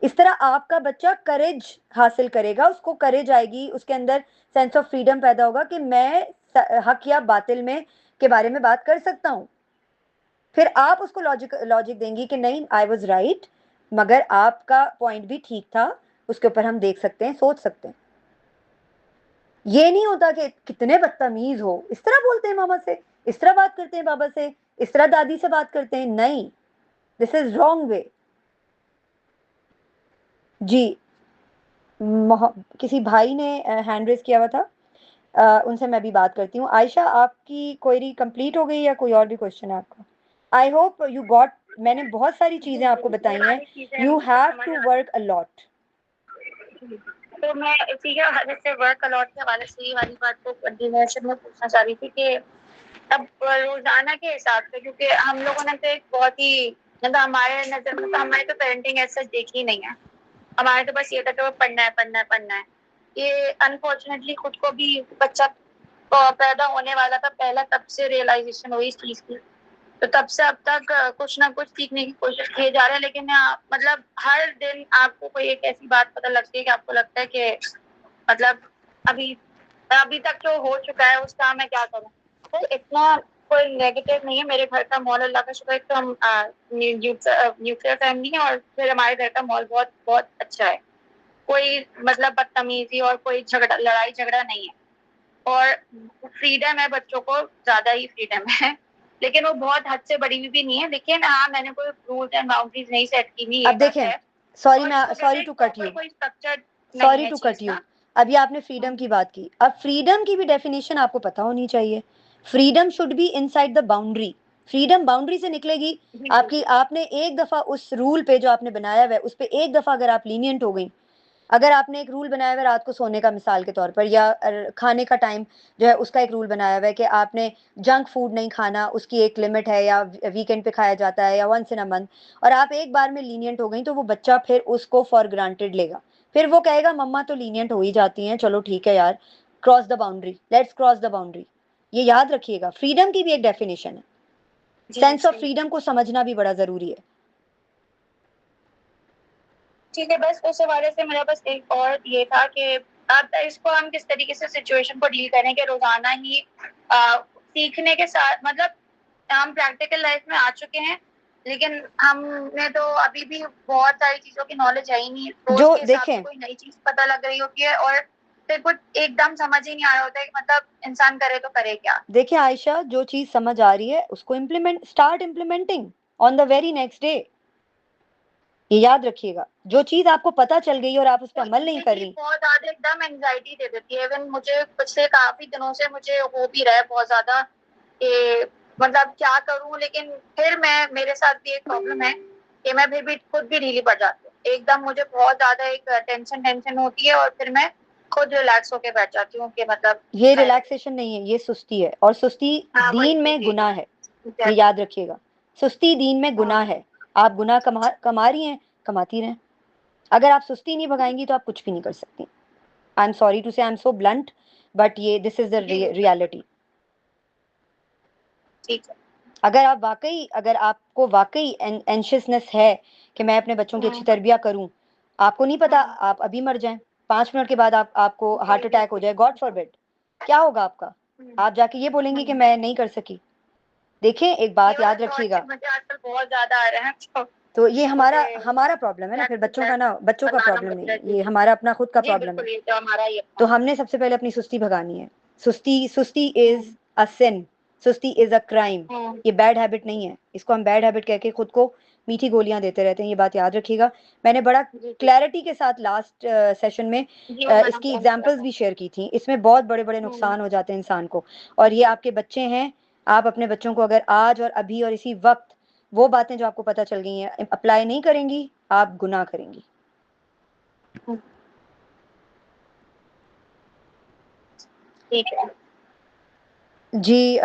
इस तरह आपका बच्चा करेज हासिल करेगा, उसको करेज आएगी, उसके अंदर सेंस ऑफ फ्रीडम पैदा होगा कि मैं हक या बातिल में के बारे में बात कर सकता हूँ। फिर आप उसको लॉजिक लॉजिक देंगी कि नहीं आई वॉज राइट, मगर आपका पॉइंट भी ठीक था, उसके ऊपर हम देख सकते हैं, सोच सकते हैं। ये नहीं होता कि कितने बदतमीज हो, इस तरह बोलते हैं मामा से, इस तरह बात करते हैं बाबा से, इस तरह दादी से बात करते हैं, नहीं, दिस इज रॉन्ग वे। जी, किसी भाई ने हैंड रेज किया हुआ था, उनसे मैं भी बात करती हूँ। आयशा, आपकी क्वेरी कंप्लीट हो गई या कोई और भी क्वेश्चन है आपका? आई होप यू गॉट, मैंने बहुत सारी चीजें आपको बताई हैं, you have to work a lot. तो मैं इसी के हवाले से, वर्क अलॉट के हवाले से ये वाली बात को कंटिन्यूएशन में पूछना चाह रही थी कि अब रोजाना के हिसाब से, क्योंकि हम लोगों ने तो एक बहुत ही, मतलब हमारे नजर में तो हमारी तो पेरेंटिंग ऐसा देखी नहीं है, हमारे तो बस ये था कि पढ़ना है पढ़ना है पढ़ना है। ये अनफॉर्चुनेटली खुद को भी बच्चा पैदा होने वाला था पहला, तब से रियलाइजेशन हुई इस चीज की, तो तब से अब तक कुछ ना कुछ सीखने की कोशिश किए जा रहे हैं। लेकिन मतलब हर दिन आपको कोई एक ऐसी बात पता लगती है कि आपको लगता है कि मतलब अभी अभी तक जो हो चुका है उसका मैं क्या करूं। तो इतना कोई नेगेटिव नहीं है मेरे घर का माहौल, अल्लाह का शुक्र है। तो हम न्यूक्लियर फैमिली है, और फिर हमारे घर का माहौल बहुत बहुत अच्छा है, कोई मतलब बदतमीजी और कोई झगड़ा लड़ाई झगड़ा नहीं है, और फ्रीडम है, बच्चों को ज्यादा ही फ्रीडम है, लेकिन वो बहुत हद से बड़ी भी नहीं है। लेकिन हाँ, मैंने कोई रूल्स एंड बाउंड्रीज नहीं सेट की हुई। अब देखें, sorry to cut you, sorry to cut you, अभी आपने फ्रीडम की बात की, अब फ्रीडम की भी डेफिनेशन आपको पता होनी चाहिए। Freedom should be inside the boundary, freedom boundary से निकलेगी आपकी। आपने एक दफा उस रूल पे जो आपने बनाया हुआ है उस पे एक दफा अगर आप लीनियंट हो गई, अगर आपने एक रूल बनाया हुआ है रात को सोने का मिसाल के तौर पर, या खाने का टाइम जो है उसका एक रूल बनाया हुआ है कि आपने जंक फूड नहीं खाना, उसकी एक लिमिट है, या वीकेंड पे खाया जाता है या वंस इन अ मंथ, और आप एक बार में लीनियंट हो गई, तो वो बच्चा फिर उसको फॉर ग्रांटेड लेगा, फिर वो कहेगा मम्मा तो लीनियंट हो ही जाती हैं, चलो ठीक है यार, cross the boundary, let's cross the boundary. ये याद रखिएगा, फ्रीडम की भी एक डेफिनेशन है, सेंस ऑफ फ्रीडम को समझना भी बड़ा जरूरी है। ठीक है, बस उस हवाले से मेरा बस एक और ये था कि अब इसको हम किस तरीके से सिचुएशन को डील करें कि रोजाना ही सीखने के साथ, मतलब हम प्रैक्टिकल लाइफ में आ चुके हैं, लेकिन हमें तो अभी भी बहुत सारी चीजों की नॉलेज है ही नहीं, जो के हिसाब से कोई नई चीज पता लग रही होती है और फिर कुछ एकदम समझ ही नहीं आ रहा होता है कि मतलब इंसान करे तो करे क्या। देखिए आयशा, जो चीज समझ आ रही है उसको start implementing on the very next day. ये याद रखिएगा, जो चीज आपको पता चल गई और आप उस पर अमल नहीं कर रही, बहुत ज्यादा एकदम एंजाइटी दे देती है। इवन मुझे पिछले काफी दिनों से मुझे हो भी रहा है बहुत ज्यादा कि मतलब क्या करूं, लेकिन फिर मेरे साथ भी एक प्रॉब्लम है कि मैं फिर भी खुद भी ढीली पड़ जाती हूँ एकदम, मुझे बहुत ज्यादा एक टेंशन होती है और फिर मैं खुद रिलैक्स होके बैठ जाती हूँ कि मतलब ये रिलैक्सेशन नहीं है, ये सुस्ती है, और सुस्ती दीन में गुनाह है, ये याद रखिएगा, सुस्ती दीन में गुनाह है। आप गुनाह कमा रही हैं, कमाती रहें, अगर आप सुस्ती नहीं भगाएंगी तो आप कुछ भी नहीं कर सकती। आई एम सॉरी टू से, I am so blunt, but ये दिस इज द रियलिटी। अगर आपको वाकई एंशियसनेस है कि मैं अपने बच्चों की अच्छी तरबिया करूं, आपको नहीं पता आप अभी मर जाएं, 5 मिनट के बाद आपको हार्ट अटैक हो जाए, गॉड फॉरबिड, क्या होगा आपका? आप जाके ये बोलेंगी कि मैं नहीं कर सकी। देखें, एक बात याद रखिएगा, मुझे आजकल बहुत ज्यादा आ रहा है, तो ये हमारा प्रॉब्लम है ना, फिर बच्चों का ना, बच्चों का प्रॉब्लम नहीं, ये हमारा अपना खुद का प्रॉब्लम है। तो हमने सबसे पहले अपनी सुस्ती भगानी है। सुस्ती इज अ सिन, सुस्ती इज अ क्राइम। ये बैड हैबिट नहीं है, इसको हम बैड हैबिट कह के खुद को मीठी गोलियां देते रहते हैं, ये बात याद रखिएगा। मैंने बड़ा क्लैरिटी के साथ लास्ट सेशन में इसकी एग्जांपल्स भी शेयर की थी। इसमें बहुत बड़े बड़े नुकसान हो जाते हैं इंसान को, और ये आपके बच्चे हैं। आप अपने बच्चों को अगर आज और अभी और इसी वक्त वो बातें जो आपको पता चल गई हैं अप्लाई नहीं करेंगी, आप गुनाह करेंगी। ठीक है जी।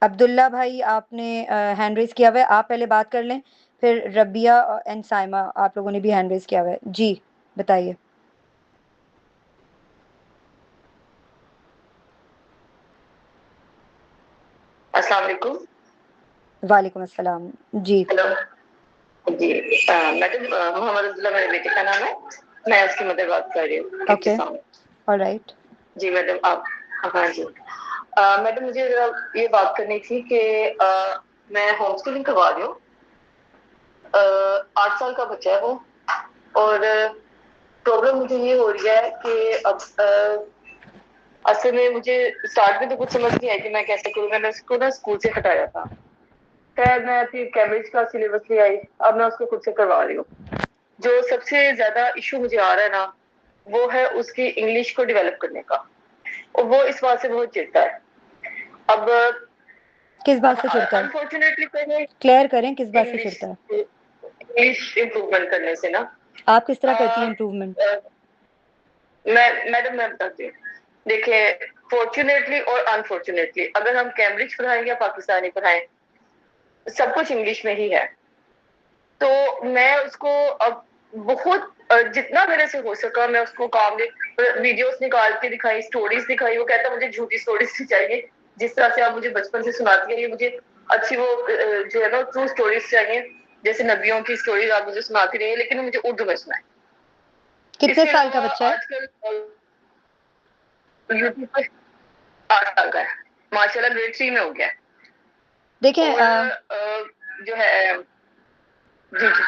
अब्दुल्ला भाई, आपने हैंड रेज किया हुआ है, आप पहले बात कर लें, फिर रबिया एंड साइमा, आप लोगों ने भी हैंड रेज किया हुआ है। जी बताइए। अस्सलाम वालेकुम। वालेकुम अस्सलाम। जी हेलो जी। मैडम मोहम्मद अब्दुल्ला मेरे बेटे का नाम है, मैं उसकी मदर बात कर रही हूँ। Okay, alright. जी मैडम आप, हाँ जी मैडम मुझे ये बात करनी थी कि मैं होम स्कूलिंग करवा रही हूँ। 8 साल का बच्चा है वो, और प्रॉब्लम मुझे ये हो रही है कि अब असल में मुझे स्टार्ट में तो कुछ समझ नहीं आई कि मैं कैसे करूँ। मैंने उसको ना स्कूल से हटाया था, खैर मैं फिर कैम्ब्रिज का सिलेबस ले आई, अब मैं उसको खुद से करवा रही हूँ। जो सबसे ज्यादा इशू मुझे आ रहा है ना, वो है उसकी इंग्लिश को डेवलप करने का, और वो इस बात से बहुत चिढ़ता है। अब किस बात से चिढ़ता है? अनफॉर्चुनेटली क्लियर करें, किस बात से चिढ़ता है? इंग्लिश इम्प्रूवमेंट करने से ना। आप किस तरह करती हैं इम्प्रूवमेंट? मैडम मैं बताती हूँ, देखिए फॉर्चुनेटली और अनफॉर्चुनेटली अगर हम कैम्ब्रिज पढ़ाएं या पाकिस्तानी पढ़ाएं, सब कुछ इंग्लिश में ही है। तो मैं उसको अब बहुत जितना मेरे से हो सका मैं उसको काम वीडियोस निकाल के दिखाई, स्टोरीज दिखाई। वो कहता मुझे झूठी स्टोरीज नहीं चाहिए, जिस तरह से आप मुझे बचपन से सुनाती है, ये मुझे अच्छी वो जो है ना ट्रू स्टोरीज चाहिए, जैसे नबियों की स्टोरीज आप मुझे सुनाती रही है, लेकिन मुझे उर्दू में सुनाए। कितने साल का बच्चा है? आजकल यूट्यूब पे 8 साल का है, माशाल्लाह ग्रेड 3 में हो गया। देखें जो है जी जी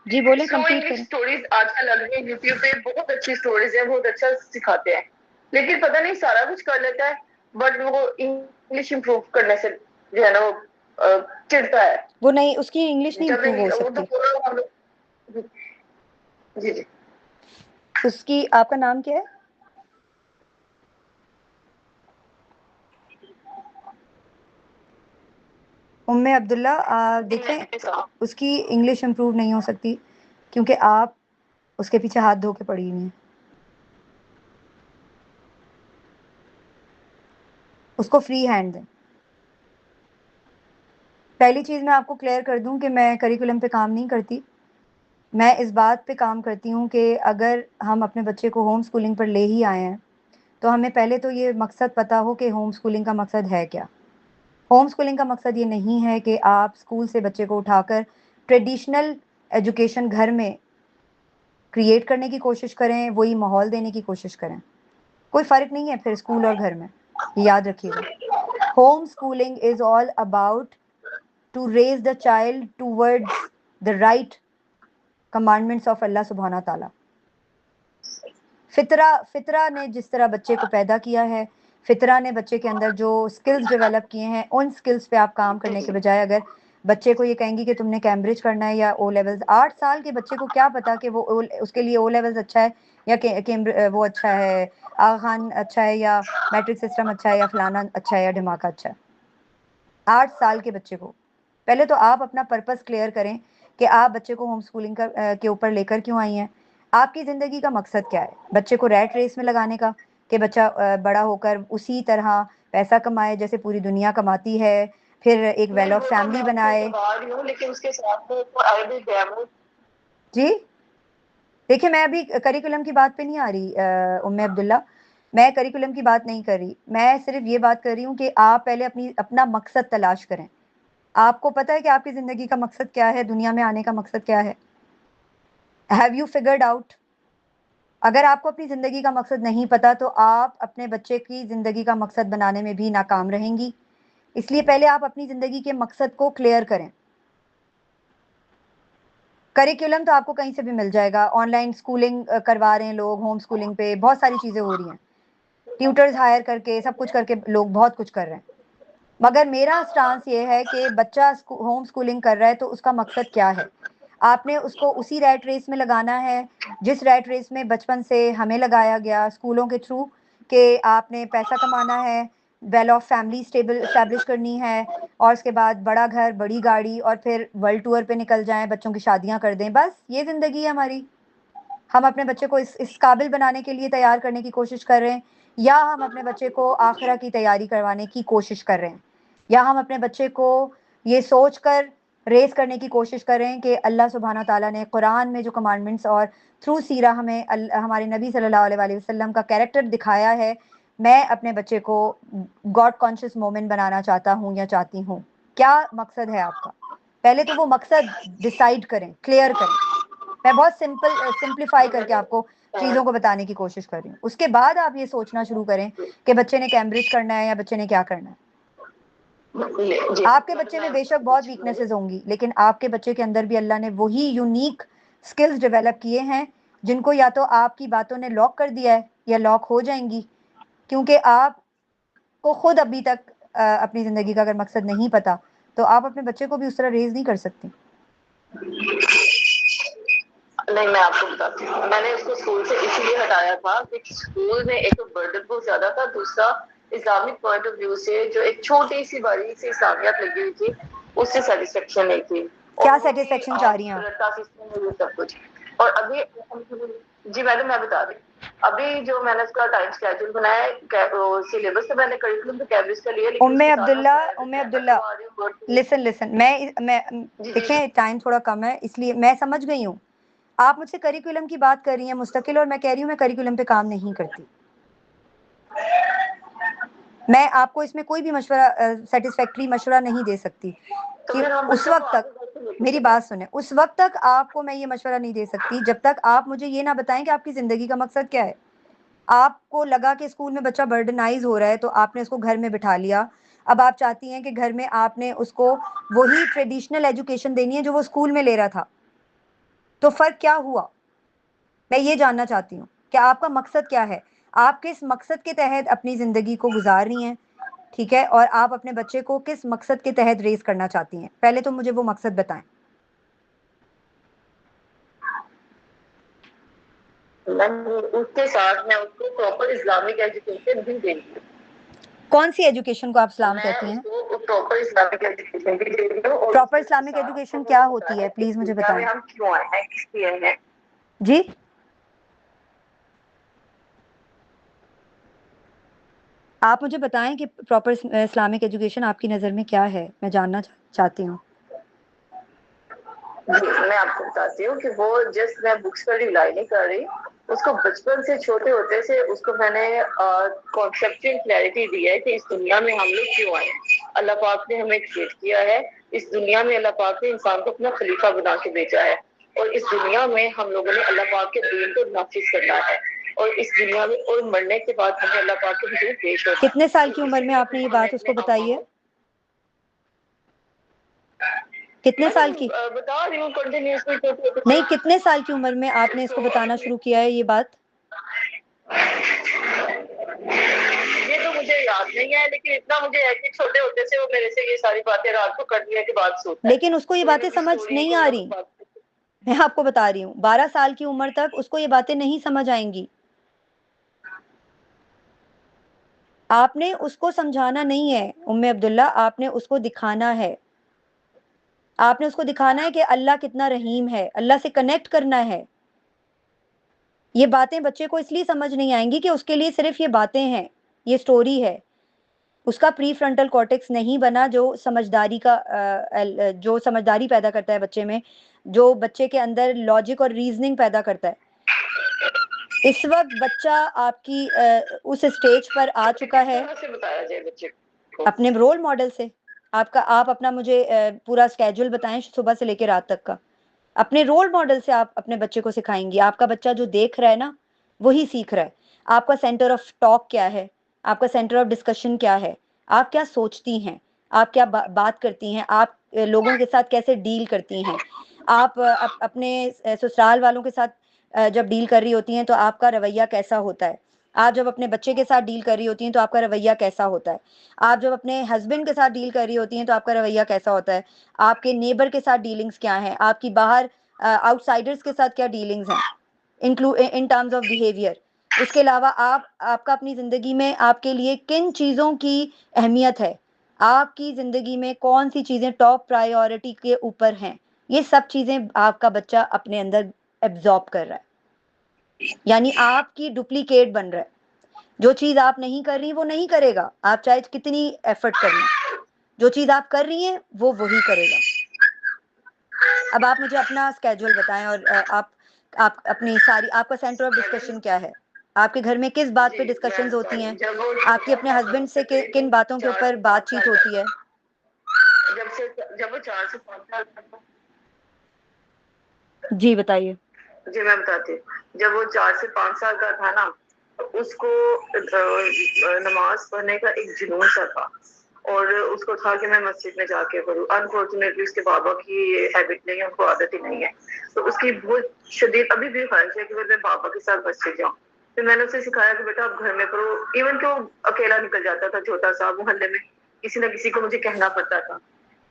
जी बोले, स्लो कंप्लीट इंग्लिश करें। स्टोरीज आजकल लग रही है यूट्यूब पे, बहुत अच्छी स्टोरीज है, बहुत अच्छा सिखाते हैं, लेकिन पता नहीं सारा कुछ कर लेता है, बट वो इंग्लिश इंप्रूव करने से जो है ना वो चिढ़ता है। वो नहीं, उसकी इंग्लिश नहीं जब इम्प्रूव हो उर्दू सकती। जी जी उसकी, आपका नाम क्या है? उम्मे अब्दुल्ला। देखें, उसकी इंग्लिश इम्प्रूव नहीं हो सकती क्योंकि आप उसके पीछे हाथ धो के पड़ी हुई हैं। उसको फ्री हैंड दें। पहली चीज़ मैं आपको क्लियर कर दूं कि मैं करिकुलम पे काम नहीं करती। मैं इस बात पे काम करती हूँ कि अगर हम अपने बच्चे को होम स्कूलिंग पर ले ही आए हैं तो हमें पहले तो ये मकसद पता हो कि होम स्कूलिंग का मकसद है क्या। होम स्कूलिंग का मकसद ये नहीं है कि आप स्कूल से बच्चे को उठाकर ट्रेडिशनल एजुकेशन घर में क्रिएट करने की कोशिश करें, वही माहौल देने की कोशिश करें। कोई फ़र्क नहीं है फिर स्कूल और घर में, ये याद रखिएगा। Home schooling is all about to raise the child towards the right commandments of Allah सुब्हाना ताला। फितरा ने जिस तरह बच्चे को पैदा किया है, फितरा ने बच्चे के अंदर जो स्किल्स डेवलप किए हैं, उन स्किल्स पे आप काम करने के बजाय अगर बच्चे को ये कहेंगी कि तुमने कैम्ब्रिज करना है या ओ लेवल्स, 8 साल के बच्चे को क्या पता कि वो उसके लिए ओ लेवल्स अच्छा है या वो अच्छा है, आगा खान अच्छा है या मैट्रिक सिस्टम अच्छा है या फलाना अच्छा है या ढमाका अच्छा है। 8 साल के बच्चे को पहले तो आप अपना पर्पस क्लियर करें कि आप बच्चे को होम स्कूलिंग के ऊपर लेकर क्यों आई हैं। आपकी ज़िंदगी का मकसद क्या है? बच्चे को रैट रेस में लगाने का कि बच्चा बड़ा होकर उसी तरह पैसा कमाए जैसे पूरी दुनिया कमाती है, फिर एक वेल ऑफ फैमिली बनाए। लेकिन उसके साथ में जी देखिए, मैं अभी करिकुलम की बात पे नहीं आ रही उम्मे अब्दुल्ला, मैं करिकुलम की बात नहीं कर रही। मैं सिर्फ ये बात कर रही हूँ कि आप पहले अपना मकसद तलाश करें। आपको पता है कि आपकी ज़िंदगी का मकसद क्या है, दुनिया में आने का मकसद क्या है? Have you figured out? अगर आपको अपनी ज़िंदगी का मकसद नहीं पता तो आप अपने बच्चे की ज़िंदगी का मकसद बनाने में भी नाकाम रहेंगी। इसलिए पहले आप अपनी ज़िंदगी के मकसद को क्लियर करें। करिकुलम तो आपको कहीं से भी मिल जाएगा, ऑनलाइन स्कूलिंग करवा रहे हैं लोग, होम स्कूलिंग पे बहुत सारी चीज़ें हो रही हैं, ट्यूटर्स हायर करके सब कुछ करके लोग बहुत कुछ कर रहे हैं। मगर मेरा स्टांस ये है कि बच्चा होम स्कूलिंग कर रहा है तो उसका मकसद क्या है। आपने उसको उसी रैट रेस में लगाना है जिस रैट रेस में बचपन से हमें लगाया गया स्कूलों के थ्रू, कि आपने पैसा कमाना है, well of family stable establish करनी है, और उसके बाद बड़ा घर, बड़ी गाड़ी, और फिर वर्ल्ड टूर पे निकल जाएं, बच्चों की शादियां कर दें। बस ये ज़िंदगी है हमारी। हम अपने बच्चे को इस काबिल बनाने के लिए तैयार करने की कोशिश कर रहे हैं, या हम अपने बच्चे को आखिरा की तैयारी करवाने की कोशिश कर रहे हैं, या हम अपने बच्चे को ये सोच कर रेस करने की कोशिश कर रहे हैं कि अल्लाह सुब्हाना ताला ने कुरान में जो कमांडमेंट्स और थ्रू सीरा हमें हमारे नबी सल्लल्लाहु अलैहि वसल्लम का कैरेक्टर दिखाया है, मैं अपने बच्चे को गॉड कॉन्शियस मोमेंट बनाना चाहता हूँ या चाहती हूँ। क्या मकसद है आपका? पहले तो वो मकसद डिसाइड करें, क्लियर करें। मैं बहुत सिंप्लीफाई करके आपको चीज़ों को बताने की कोशिश कर रही हूँ। उसके बाद आप ये सोचना शुरू करें कि बच्चे ने कैम्ब्रिज करना है या बच्चे ने क्या करना है। आपके बच्चे में बेशक बहुत वीकनेसेस होंगी, लेकिन आपके बच्चे के अंदर भी अल्लाह ने वही यूनिक स्किल्स डेवलप किए हैं जिनको या तो आपकी बातों ने लॉक कर दिया है या लॉक हो जाएंगी, क्योंकि आपको खुद अभी तक अपनी ज़िंदगी का अगर मकसद नहीं पता तो आप अपने बच्चे को भी उस तरह रेज नहीं कर सकती। नहीं, मैं आपको बताती हूँ, मैंने उसको स्कूल से इसीलिए हटाया था कि स्कूल में एक तो बर्डन बहुत ज्यादा था, दूसरा इस्लामिक पॉइंट ऑफ व्यू से जो एक छोटी सी बारीक सी इस्लामियत लगी हुई थी उससे सेटिस्फेक्शन नहीं थी। क्या सेटिस्फेक्शन चाह रही हैं आप? सब कुछ। और अभी जी मैडम मैं बता रही हूँ, अभी जो मैंने उसका टाइम शेड्यूल बनाया है, सिलेबस तो मैंने करिकुलम तो कैब्रिज का लिया, उम्मे अब्दुल्ला लिसन मैं देखिए टाइम थोड़ा कम है इसलिए मैं समझ गई हूँ। आप मुझसे करिकुलम की बात कर रही हैं मुस्तकिल, और मैं कह रही हूँ मैं करिकुलम पे काम नहीं करती। मैं आपको इसमें कोई भी मशवरा सेटिस्फैक्ट्री मशवरा नहीं दे सकती कि उस वक्त तक, मेरी बात सुने, उस वक्त तक आपको मैं ये मशवरा नहीं दे सकती जब तक आप मुझे ये ना बताएं कि आपकी ज़िंदगी का मकसद क्या है। आपको लगा कि स्कूल में बच्चा बर्डनाइज हो रहा है तो आपने उसको घर में बिठा लिया। अब आप चाहती हैं कि घर में आपने उसको वही ट्रेडिशनल एजुकेशन देनी है जो वो स्कूल में ले रहा था, तो फ़र्क क्या हुआ? मैं ये जानना चाहती हूँ कि आपका मकसद क्या है, आप किस मकसद के तहत अपनी ज़िंदगी को गुजार रही हैं, ठीक है, और आप अपने बच्चे को किस मकसद के तहत रेस करना चाहती हैं। पहले तो मुझे वो मकसद बताएं। उसके साथ मैं उसको प्रॉपर इस्लामिक एजुकेशन भी देंगी। कौन सी एजुकेशन को आप इस्लाम कहती हैं? प्रॉपर इस्लामिक एजुकेशन भी दे रही हूँ। प्रॉपर इस्लामिक एजुकेशन क्या होती है, प्लीज मुझे बताएं। हम क्यों आए हैं, किस लिए हैं? जी आप मुझे बताएं कि प्रॉपर इस्लामिक एजुकेशन आपकी नज़र में क्या है, मैं जानना चाहती हूँ। मैं आपको बताती हूँ कि वो जस्ट मैं बुक्स पर रिलाई नहीं कर रही, उसको बचपन से छोटे होते से उसको मैंने कॉन्सेप्चुअल क्लैरिटी दी है कि इस दुनिया में हम लोग क्यों आए। अल्लाह पाक ने हमें क्रिएट किया है, इस दुनिया में अल्लाह पाक ने इंसान को अपना खलीफा बना के भेजा है, और इस दुनिया में हम लोगों ने अल्लाह पाक के दीन को नाफिज करना है, और इस दुनिया में और मरने के बाद हमें अल्लाह पाक के हुजूर पेश होना है। कितने साल की उम्र में आपने ये बात उसको बताई है? कितने साल की? बता रही हूँ कंटिन्यूअसली। नहीं, कितने साल की उम्र में आपने इसको बताना शुरू किया है ये बात? ये तो मुझे याद नहीं है, लेकिन इतना मुझे है कि छोटे होते से वो मेरे से ये सारी बातें रात को कर दिया कि बात सोता है। लेकिन उसको ये बातें समझ नहीं आ रही। मैं आपको बता रही हूँ 12 साल की उम्र तक उसको ये बातें नहीं समझ आएंगी। आपने उसको समझाना नहीं है उम्मे अब्दुल्ला, आपने उसको दिखाना है। आपने उसको दिखाना है कि अल्लाह कितना रहीम है, अल्लाह से कनेक्ट करना है। ये बातें बच्चे को इसलिए समझ नहीं आएंगी कि उसके लिए सिर्फ ये बातें हैं, ये स्टोरी है। उसका प्री फ्रंटल कॉर्टेक्स नहीं बना जो समझदारी जो समझदारी पैदा करता है बच्चे में, जो बच्चे के अंदर लॉजिक और रीजनिंग पैदा करता है। इस वक्त बच्चा आपकी उस स्टेज पर आ चुका है। बताया जाए बच्चे को अपने रोल मॉडल से। आप अपना मुझे पूरा स्केड्यूल बताएं सुबह से लेकर रात तक का। अपने रोल मॉडल से आप अपने बच्चे को सिखाएंगी। आपका बच्चा जो देख रहा है ना वही सीख रहा है। आपका सेंटर ऑफ टॉक क्या है, आपका सेंटर ऑफ डिस्कशन क्या है, आप क्या सोचती हैं, आप क्या बात करती हैं, आप लोगों के साथ कैसे डील करती हैं, आप अपने ससुराल वालों के साथ जब डील कर रही होती हैं तो आपका रवैया कैसा होता है, आप जब अपने बच्चे के साथ डील कर रही होती हैं तो आपका रवैया कैसा होता है, आप जब अपने हस्बैंड के साथ डील कर रही होती हैं तो आपका रवैया कैसा होता है, आपके नेबर के साथ डीलिंग्स क्या हैं, आपकी बाहर आउटसाइडर्स के साथ क्या डीलिंग्स हैं इन टर्म्स ऑफ बिहेवियर। उसके अलावा आपका अपनी ज़िंदगी में आपके लिए किन चीज़ों की अहमियत है, आपकी ज़िंदगी में कौन सी चीज़ें टॉप प्रायोरिटी के ऊपर हैं, ये सब चीज़ें आपका बच्चा अपने अंदर एब्जॉर्ब कर रहा है, यानी आपकी डुप्लीकेट बन रहा है। जो चीज़ आप नहीं कर रही वो नहीं करेगा, आप चाहे कितनी एफर्ट कर लें, जो चीज़ आप कर रही हैं वो वही करेगा। अब आप मुझे अपना स्केड्यूल बताएं और आप अपनी सारी, आपका सेंटर ऑफ डिस्कशन क्या है, आपके घर में किस बात पे डिस्कशंस होती हैं, आपकी अपने हस्बैंड से किन बातों के ऊपर बातचीत होती है। जब वो 4 से 5 साल का, जी बताइए। जी मैं बताती हूँ। जब वो 4 से 5 साल का था ना, तो उसको नमाज पढ़ने का एक जुनून सा था और उसको था कि मैं मस्जिद में जाके पढूं। अनफॉर्चुनेटली उसके बाबा की ये हैबिट नहीं है, उनको आदत ही नहीं है, तो उसकी बहुत शदीद अभी भी ख्वाहिश है कि मैं बाबा के साथ मस्जिद जाऊँ। फिर मैंने उसे सिखाया कि बेटा आप घर में पढ़ो। इवन कि वो अकेला निकल जाता था छोटा सा, मोहल्ले में किसी न किसी को मुझे कहना पड़ता था।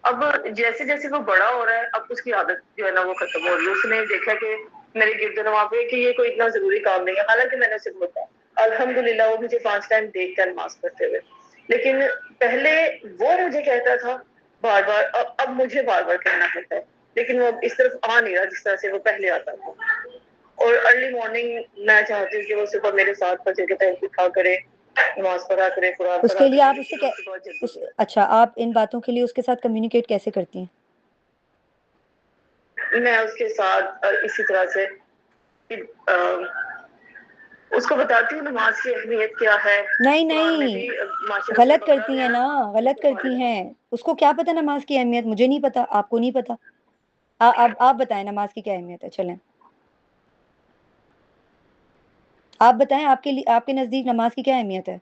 अब जैसे जैसे वो बड़ा हो रहा है, अब उसकी आदत जो है ना वो खत्म हो रही है। उसने देखा कि मेरे गिरदन वहां पे कि ये कोई इतना जरूरी काम नहीं है, हालांकि मैंने उसे बोला अल्हम्दुलिल्लाह वो मुझे 5 टाइम देखता है नमाज पढ़ते हुए, लेकिन पहले वो मुझे कहता था बार बार, अब मुझे बार बार कहना पड़ता है, लेकिन वो इस तरफ आ नहीं रहा जिस तरह से वो पहले आता था। और अर्ली मॉर्निंग मैं चाहती हूँ कि वो सुबह मेरे 7 बजे के टाइम उठा करे, नमाज पढ़ा करे, कुरान पढ़ा उसके लिए करे। आप उससे अच्छा, आप इन बातों के लिए उसके साथ कम्युनिकेट कैसे करती हैं? मैं उसके साथ इसी तरह से उसको बताती हूँ नमाज की अहमियत क्या है। नहीं गलत करती हैं ना, गलत करती हैं। उसको क्या पता नमाज की अहमियत, मुझे नहीं पता, आपको नहीं पता। आप बताएं नमाज की क्या अहमियत है, चलें आप बताएं, आपके लिए, आपके नजदीक नमाज की क्या अहमियत है।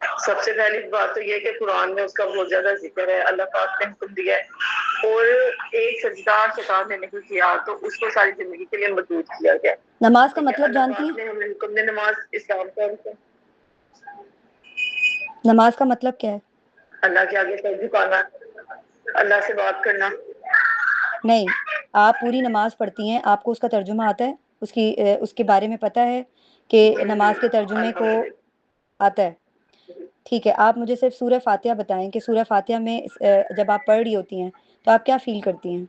सबसे पहली बात तो ये कि कुरान में उसका बहुत ज्यादा जिक्र है, अल्लाह पाक ने हुक्म दिया है और एक सजदा शैतान ने नहीं किया तो उसको सारी जिंदगी के लिए मरदूद किया गया। नमाज का मतलब जानती हैं? हमें हुक्म ने नमाज इस्लाम का नमाज का मतलब क्या है? अल्लाह के आगे सर झुकाना, अल्लाह से बात करना। नहीं, आप पूरी नमाज पढ़ती हैं, आपको उसका तर्जुमा आता है, उसके बारे में पता है कि नमाज के तर्जुमे को आता है? ठीक है, आप मुझे सिर्फ सूरह फातिहा बताएं कि सूरह फातिहा में जब आप पढ़ रही होती हैं तो आप क्या फील करती हैं?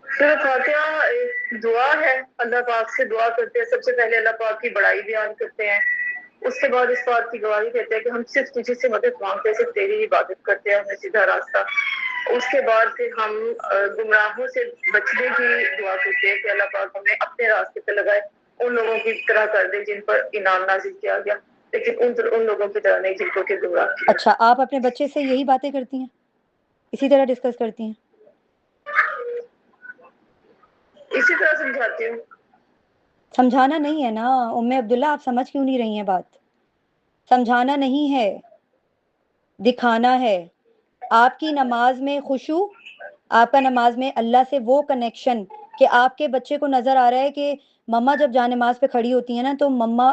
सूरह फातिहा एक दुआ है, अल्लाह पाक से दुआ करते हैं। सबसे पहले अल्लाह पाक की बड़ाई बयान करते हैं, उसके बाद इस बात की गवाही देते हैं कि हम सिर्फ तुझे से मदद मांगते हैं, सिर्फ तेरी इबादत करते हैं, हमें सीधा रास्ता। उसके बाद फिर हम गुमराहों से बचने की दुआ करते हैं कि अल्लाह पाक हमें अपने रास्ते पे लगाए, उन लोगों की तरह कर दे जिन पर इनाम नाजिल किया गया, लेकिन उन लोगों की तरह नहीं जिनको के गुमराह किया। अच्छा, आप अपने बच्चे से यही बातें करती हैं, इसी तरह डिस्कस करती हैं? इसी तरह समझाती हूँ। समझाना नहीं है ना उम्मे अब्दुल्ला, आप समझ क्यों नहीं रही हैं बात? समझाना नहीं है, दिखाना है। आपकी नमाज में खुशू, आपका नमाज में अल्लाह से वो कनेक्शन कि आपके बच्चे को नजर आ रहा है कि मम्मा जब जा नमाज पे खड़ी होती है ना तो मम्मा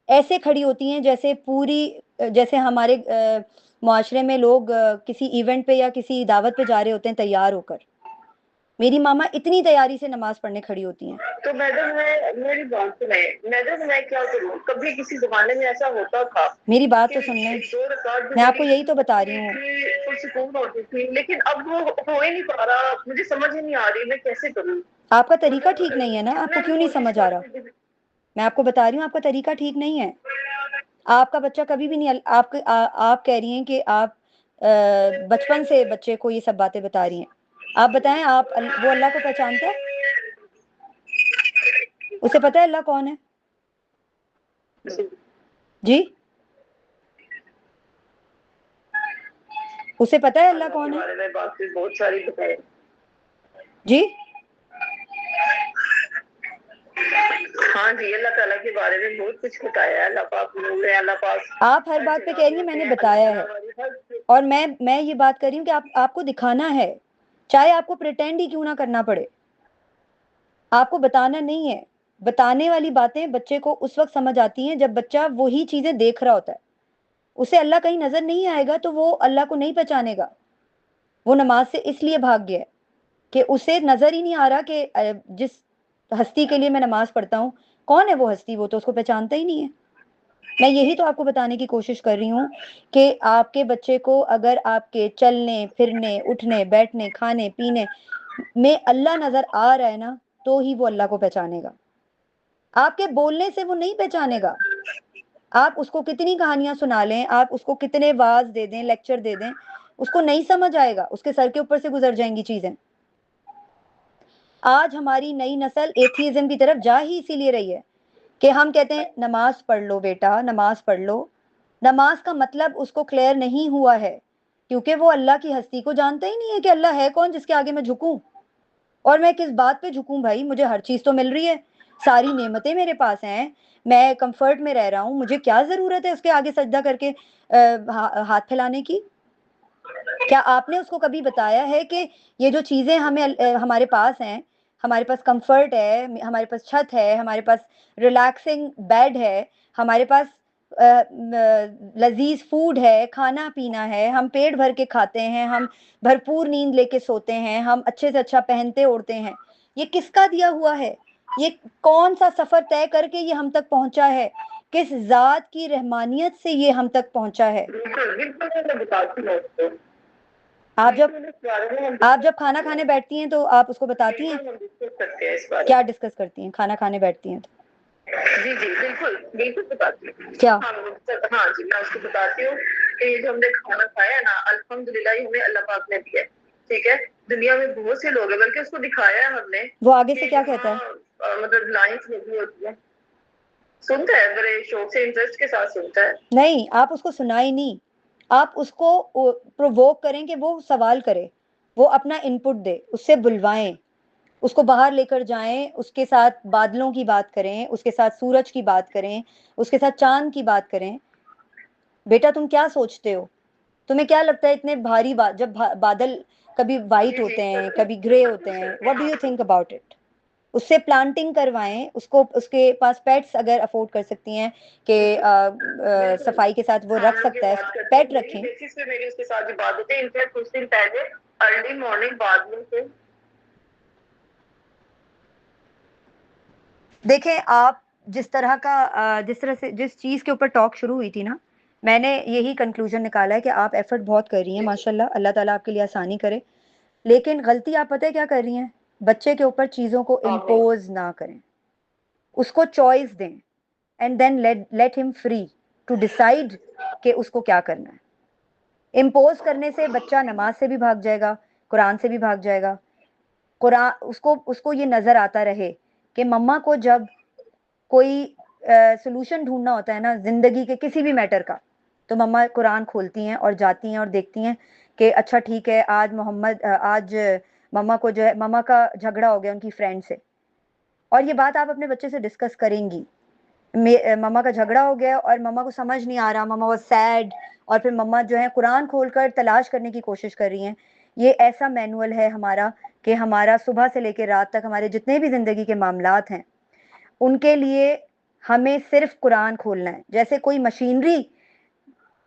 ऐसे खड़ी होती हैं जैसे पूरी, जैसे हमारे मुआशरे में लोग किसी इवेंट पे या किसी दावत पे जा रहे होते हैं तैयार होकर, मेरी मामा इतनी तैयारी से नमाज पढ़ने खड़ी होती हैं। तो मैडम मेरी बात सुने मैडम, मैं क्या करूँ? कभी किसी जमाने में ऐसा होता था। मेरी बात तो सुन लें, मैं आपको यही तो बता रही हूँ। सुकून होती थी, लेकिन अब वो हो ही नहीं पा रहा। मुझे समझ ही नहीं आ रही मैं कैसे करूँ। आपका तरीका ठीक नहीं है ना, आपको क्यों नहीं समझ आ रहा? मैं आपको बता रही हूँ आपका तरीका ठीक नहीं है। आपका बच्चा कभी भी नहीं, आप कह रही हैं कि आप बचपन से बच्चे को ये सब बातें बता रही हैं। आप बताएं, आप वो अल्लाह को पहचानता है? उसे पता है अल्लाह कौन है? जी, उसे पता है अल्लाह कौन है? बहुत सारी बताए जी, हाँ जी, अल्लाह ताला के बारे में बहुत कुछ बताया है। अल्लाह पाक नूर है, अल्लाह पाक आप हर बात पे कह रही हैं मैंने बताया है, और मैं ये बात कर रही हूँ कि आपको दिखाना है, चाहे आपको प्रिटेंड ही क्यों ना करना पड़े। आपको बताना नहीं है। बताने वाली बातें बच्चे को उस वक्त समझ आती हैं जब बच्चा वही चीजें देख रहा होता है। उसे अल्लाह कहीं नजर नहीं आएगा तो वो अल्लाह को नहीं पहचानेगा। वो नमाज से इसलिए भाग गया है कि उसे नजर ही नहीं आ रहा कि जिस हस्ती के लिए मैं नमाज पढ़ता हूँ कौन है वो हस्ती, वो तो उसको पहचानता ही नहीं है। मैं यही तो आपको बताने की कोशिश कर रही हूँ कि आपके बच्चे को अगर आपके चलने फिरने उठने बैठने खाने पीने में अल्लाह नजर आ रहा है ना, तो ही वो अल्लाह को पहचानेगा। आपके बोलने से वो नहीं पहचानेगा। आप उसको कितनी कहानियां सुना लें, आप उसको कितने वाज दे दें, लेक्चर दे दें, उसको नहीं समझ आएगा। उसके सर के ऊपर से गुजर जाएंगी चीजें। आज हमारी नई नस्ल एथियज्म की तरफ जा ही इसीलिए रही है कि हम कहते हैं नमाज पढ़ लो बेटा, नमाज पढ़ लो। नमाज का मतलब उसको क्लियर नहीं हुआ है, क्योंकि वो अल्लाह की हस्ती को जानता ही नहीं है कि अल्लाह है कौन जिसके आगे मैं झुकूं। और मैं किस बात पे झुकूं भाई, मुझे हर चीज तो मिल रही है, सारी नेमतें मेरे पास हैं, मैं कंफर्ट में रह रहा हूं, मुझे क्या जरूरत है उसके आगे सजदा करके हाथ फैलाने की। क्या आपने उसको कभी बताया है कि ये जो चीजें हमारे पास हैं, हमारे पास कंफर्ट है, हमारे पास छत है, हमारे पास रिलैक्सिंग बेड है, हमारे पास लजीज फूड है, खाना पीना है, हम पेट भर के खाते हैं, हम भरपूर नींद लेके सोते हैं, हम अच्छे से अच्छा पहनते ओढ़ते हैं, ये किसका दिया हुआ है? ये कौन सा सफर तय करके ये हम तक पहुंचा है? किस जात की रहमानियत से ये हम तक पहुंचा है? बिल्कुल बिल्कुल मैं बताती हूँ उसको। आप जब खाना खाने बैठती हैं तो आप उसको बताती हैं? क्या डिस्कस करती हैं खाना खाने बैठती हैं तो? जी जी बिल्कुल बिल्कुल बताती हूँ। क्या? हाँ जी, मैं उसको बताती हूँ कि ये जो हमने खाना खाया ना, अल्हम्दुलिल्लाह हमें अल्लाह पाक ने दिया है। ठीक है, दुनिया में बहुत से लोग हैं, बल्कि उसको दिखाया है हमने। वो आगे से क्या कहता है? मतलब लाइन्स लगी होती है, सुनता है, बड़े शौक से इंटरेस्ट के साथ सुनता है। नहीं, आप उसको सुनाई नहीं, आप उसको प्रोवोक करें कि वो सवाल करे, वो अपना इनपुट दे, उससे बुलवाएं, उसको बाहर लेकर जाएं, उसके साथ बादलों की बात करें, उसके साथ सूरज की बात करें, उसके साथ चांद की बात करें। बेटा तुम क्या सोचते हो? तुम्हें क्या लगता है इतने भारी जब बादल कभी वाइट होते हैं कभी ग्रे होते हैं, what do you think about it? उससे प्लांटिंग करवाएं, उसको उसके पास पेट्स अगर अफोर्ड कर सकती हैं कि सफाई के साथ वो रख सकता है, पेट रखें। मेरी उसके साथ इबादत है, इनफैक्ट कुछ दिन पहले अर्ली मॉर्निंग बादलों से। देखें आप जिस तरह से जिस चीज के ऊपर टॉक शुरू हुई थी ना, मैंने यही कंक्लूजन निकाला है कि आप एफर्ट बहुत कर रही हैं माशाल्लाह, अल्लाह ताला आपके लिए आसानी करे। लेकिन गलती आप पता है क्या कर रही हैं? बच्चे के ऊपर चीजों को इम्पोज ना करें, उसको चॉइस दें, and then let him free to decide कि उसको क्या करना है। इम्पोज करने से बच्चा नमाज से भी भाग जाएगा, कुरान से भी भाग जाएगा। कुरान उसको उसको ये नजर आता रहे कि मम्मा को जब कोई सोल्यूशन ढूंढना होता है ना जिंदगी के किसी भी मैटर का, तो मम्मा कुरान खोलती हैं और जाती हैं और देखती हैं कि अच्छा ठीक है, आज मम्मा को जो है, मम्मा का झगड़ा हो गया उनकी फ्रेंड से, और ये बात आप अपने बच्चे से डिस्कस करेंगी। मम्मा का झगड़ा हो गया और मम्मा को समझ नहीं आ रहा, मम्मा वो सैड, और फिर मम्मा जो है कुरान खोलकर तलाश करने की कोशिश कर रही हैं। ये ऐसा मैनुअल है हमारा कि हमारा सुबह से लेकर रात तक हमारे जितने भी जिंदगी के मामलात हैं उनके लिए हमें सिर्फ कुरान खोलना है। जैसे कोई मशीनरी